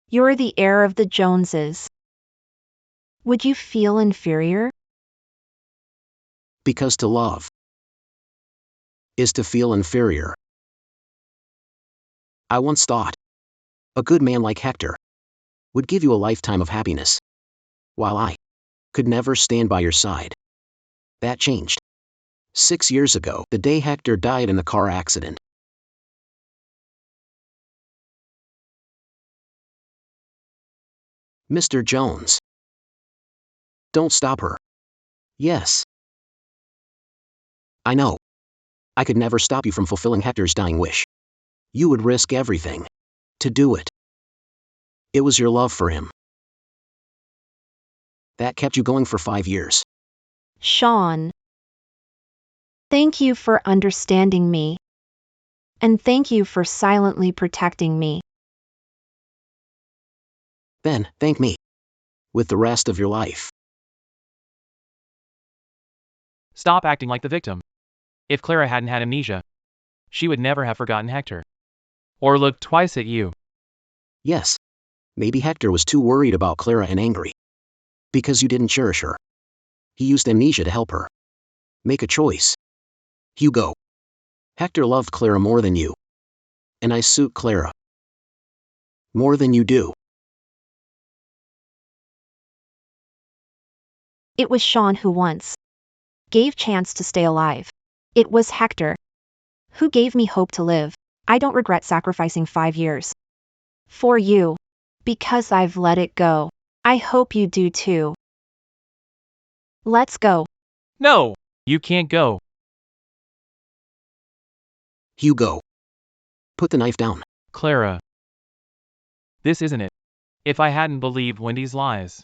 You're the heir of the Joneses. Would you feel inferior? Because to love is to feel inferior. I once thought a good man like Hector would give you a lifetime of happiness, while I could never stand by your side. That changed 6 years ago, the day Hector died in the car accident. Mr. Jones, don't stop her. Yes, I know. I could never stop you from fulfilling Hector's dying wish. You would risk everything to do it. It was your love for him that kept you going for 5 years. Sean, thank you for understanding me. And thank you for silently protecting me. Then, thank me with the rest of your life. Stop acting like the victim. If Clara hadn't had amnesia, she would never have forgotten Hector. Or looked twice at you. Yes, maybe Hector was too worried about Clara and angry because you didn't cherish her. He used amnesia to help her make a choice. Hugo, Hector loved Clara more than you. And I suit Clara more than you do. It was Sean who once gave chance to stay alive. It was Hector who gave me hope to live. I don't regret sacrificing 5 years for you, because I've let it go. I hope you do too. Let's go. No! You can't go. Hugo, put the knife down. Clara. This isn't it. If I hadn't believed Wendy's lies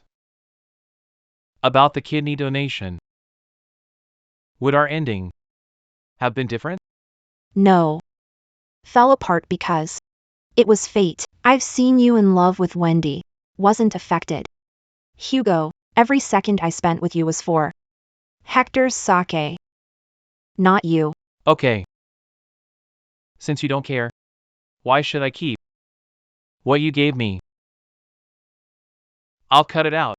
about the kidney donation, would our ending have been different? No. Fell apart because it was fate. I've seen you in love with Wendy. Wasn't affected. Hugo, every second I spent with you was for Hector's sake. Not you. Okay. Since you don't care, why should I keep what you gave me? I'll cut it out.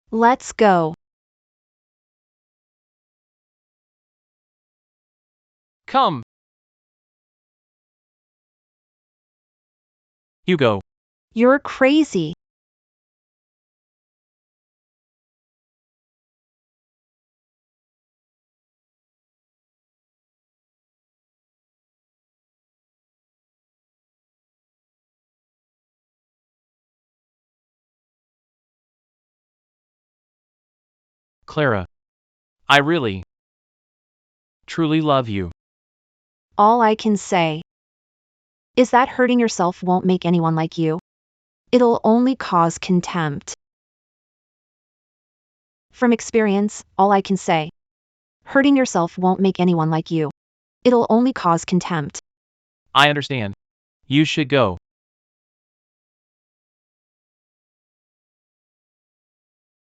Let's go. Come! Hugo. You're crazy. Clara. I really, truly love you. All I can say is that hurting yourself won't make anyone like you. It'll only cause contempt. From experience, all I can say. Hurting yourself won't make anyone like you. It'll only cause contempt. I understand. You should go.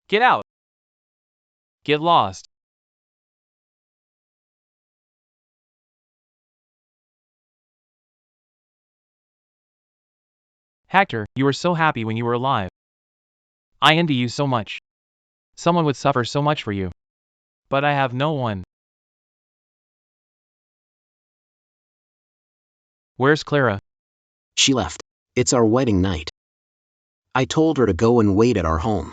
Get out. Get lost. Hector, you were so happy when you were alive. I envy you so much. Someone would suffer so much for you. But I have no one. Where's Clara? She left. It's our wedding night. I told her to go and wait at our home.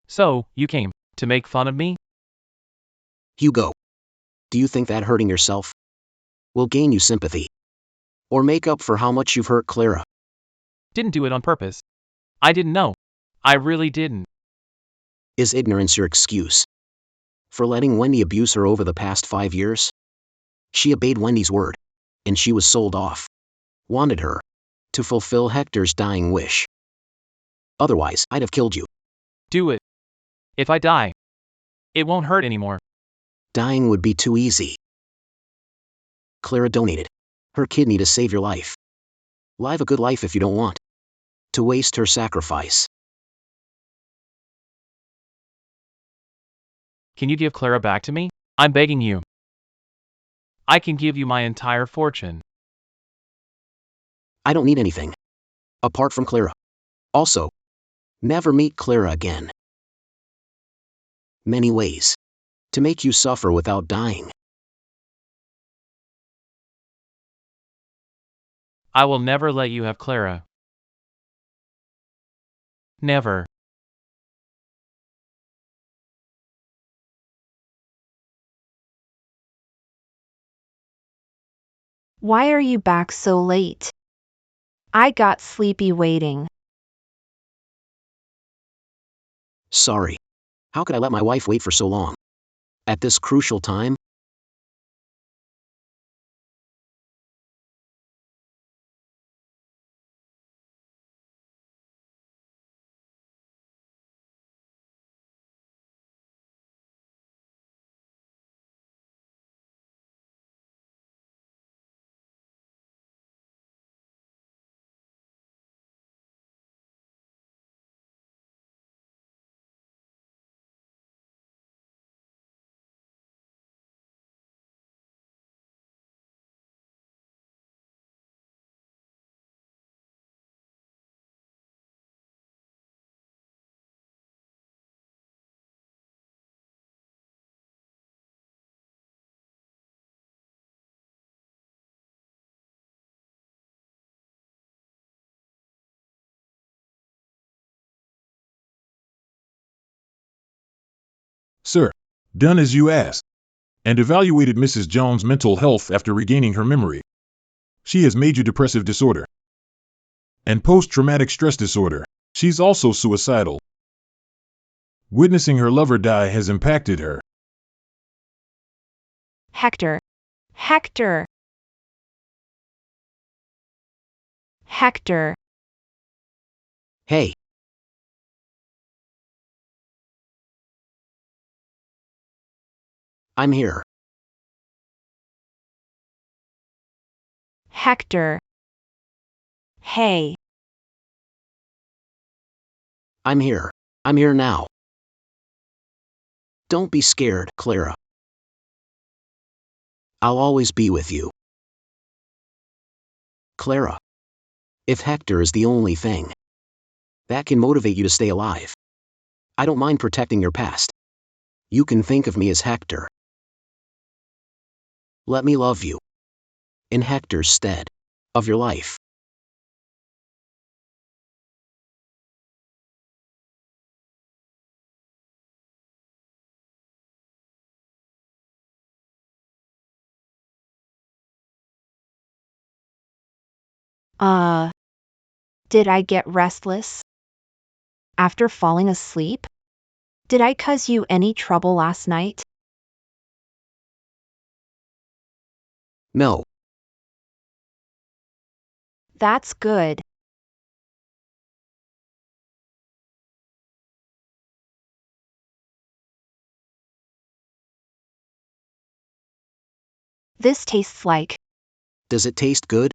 So, you came to make fun of me? Hugo, do you think that hurting yourself will gain you sympathy? Or make up for how much you've hurt Clara? Didn't do it on purpose. I didn't know. I really didn't. Is ignorance your excuse for letting Wendy abuse her over the past 5 years? She obeyed Wendy's word, and she was sold off. Wanted her to fulfill Hector's dying wish. Otherwise, I'd have killed you. Do it. If I die, it won't hurt anymore. Dying would be too easy. Clara donated her kidney to save your life. Live a good life if you don't want to waste her sacrifice. Can you give Clara back to me? I'm begging you. I can give you my entire fortune. I don't need anything. Apart from Clara. Also, never meet Clara again. Many ways. To make you suffer without dying. I will never let you have Clara. Never. Why are you back so late? I got sleepy waiting. Sorry. How could I let my wife wait for so long? At this crucial time? Sir, done as you asked, and evaluated Mrs. Jones' mental health after regaining her memory. She has major depressive disorder and post-traumatic stress disorder. She's also suicidal. Witnessing her lover die has impacted her. Hector. Hector. Hector. Hey. I'm here. Hector. Hey. I'm here. I'm here now. Don't be scared, Clara. I'll always be with you. Clara. If Hector is the only thing that can motivate you to stay alive, I don't mind protecting your past. You can think of me as Hector. Let me love you. In Hector's stead. Of your life. Did I get restless? After falling asleep? Did I cause you any trouble last night? No. That's good. This tastes like. Does it taste good?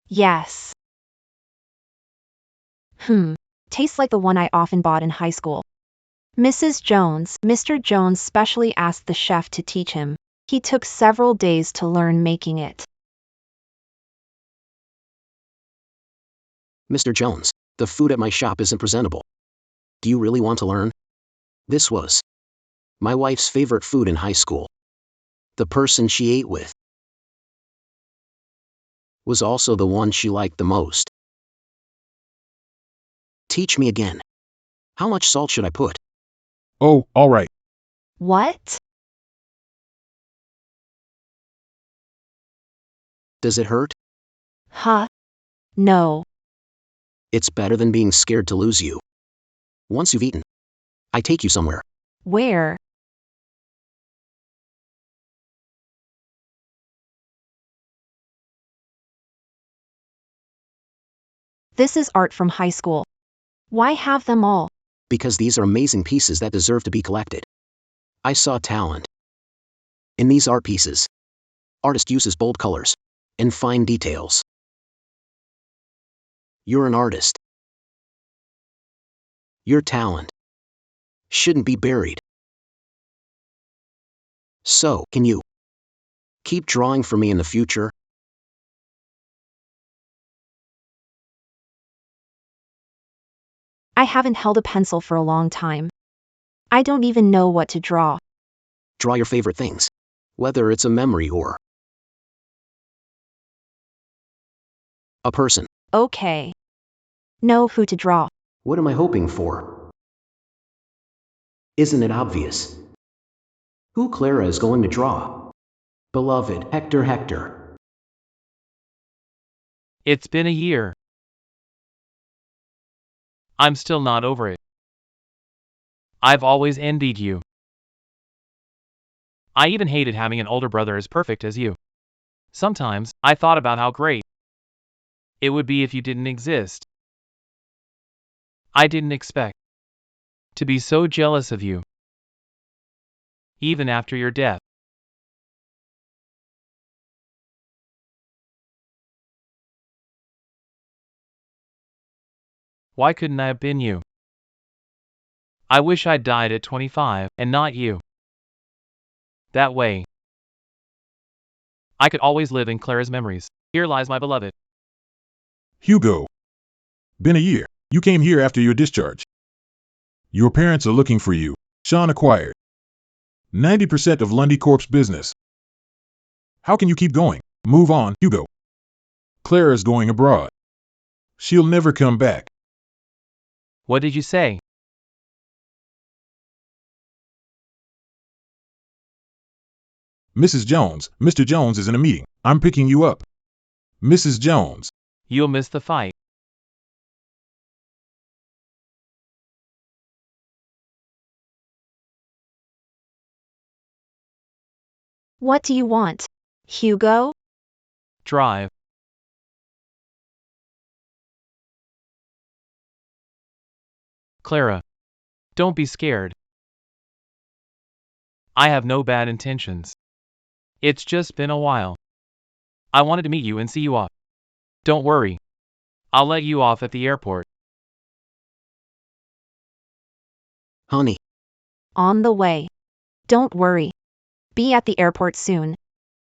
Yes. Tastes like the one I often bought in high school. Mr. Jones specially asked the chef to teach him. He took several days to learn making it. Mr. Jones, the food at my shop isn't presentable. Do you really want to learn? This was my wife's favorite food in high school. The person she ate with was also the one she liked the most. Teach me again. How much salt should I put? Oh, all right. What? Does it hurt? Huh? No. It's better than being scared to lose you. Once you've eaten, I take you somewhere. Where? This is art from high school. Why have them all? Because these are amazing pieces that deserve to be collected. I saw talent in these art pieces. Artist uses bold colors and fine details. You're an artist. Your talent shouldn't be buried. So, can you keep drawing for me in the future? I haven't held a pencil for a long time. I don't even know what to draw. Draw your favorite things, whether it's a memory or a person. Okay. Know who to draw. What am I hoping for? Isn't it obvious? Who Clara is going to draw? Beloved Hector. It's been a year. I'm still not over it. I've always envied you. I even hated having an older brother as perfect as you. Sometimes, I thought about how great it would be if you didn't exist. I didn't expect to be so jealous of you, even after your death. Why couldn't I have been you? I wish I'd died at 25 and not you. That way, I could always live in Clara's memories. Here lies my beloved. Hugo. Been a year. You came here after your discharge. Your parents are looking for you. Sean acquired 90% of Lundy Corp's business. How can you keep going? Move on, Hugo. Clara's going abroad. She'll never come back. What did you say? Mrs. Jones, Mr. Jones is in a meeting. I'm picking you up. Mrs. Jones. You'll miss the fight. What do you want, Hugo? Drive. Clara, don't be scared. I have no bad intentions. It's just been a while. I wanted to meet you and see you off. Don't worry. I'll let you off at the airport. Honey, On the way. Don't worry. Be at the airport soon.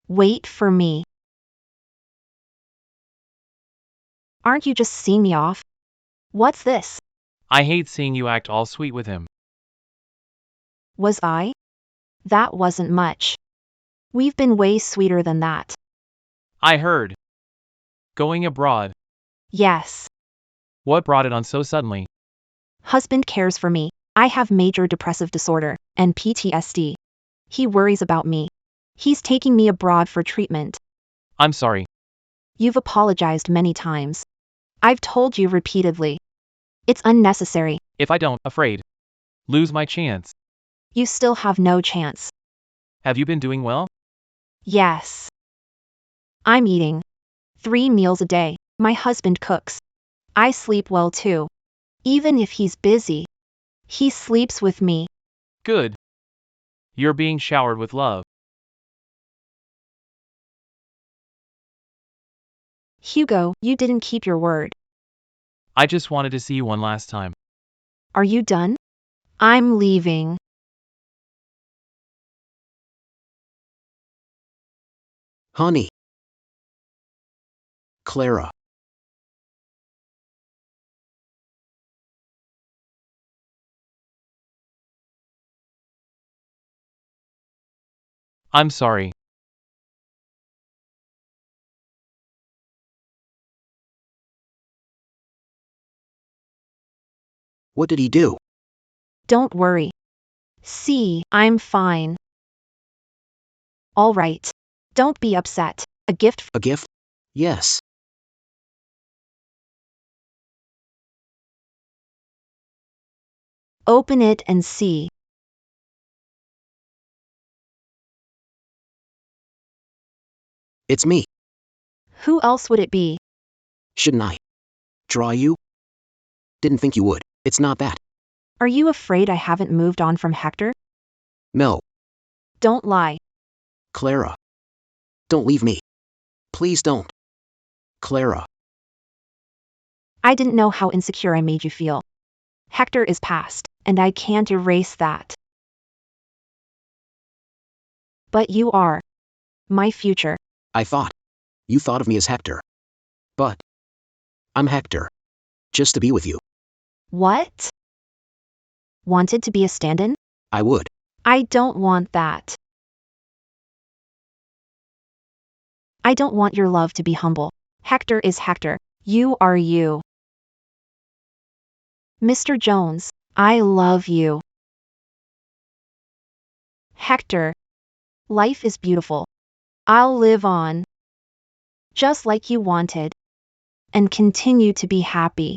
Wait for me. Aren't you just seeing me off? What's this? I hate seeing you act all sweet with him. Was I? That wasn't much. We've been way sweeter than that. I heard. Going abroad. Yes. What brought it on so suddenly? Husband cares for me. I have major depressive disorder and PTSD. He worries about me. He's taking me abroad for treatment. I'm sorry. You've apologized many times. I've told you repeatedly. It's unnecessary. If I don't, afraid, lose my chance. You still have no chance. Have you been doing well? Yes. I'm eating 3 meals a day. My husband cooks. I sleep well too. Even if he's busy, he sleeps with me. Good. You're being showered with love. Hugo, you didn't keep your word. I just wanted to see you one last time. Are you done? I'm leaving. honey. Clara. I'm sorry. What did he do? Don't worry. See, I'm fine. All right. Don't be upset. A gift. A gift? Yes. Open it and see. It's me. Who else would it be? Shouldn't I draw you? Didn't think you would. It's not that. Are you afraid I haven't moved on from Hector? No, Don't lie. Clara. Don't leave me. Please don't. Clara. I didn't know how insecure I made you feel. Hector is past, and I can't erase that. But you are my future. I thought. You thought of me as Hector. But I'm Hector. Just to be with you. What? Wanted to be a stand-in? I would. I don't want that. I don't want your love to be humble. Hector is Hector. You are you. Mr. Jones, I love you. Hector, life is beautiful. I'll live on. Just like you wanted. And continue to be happy.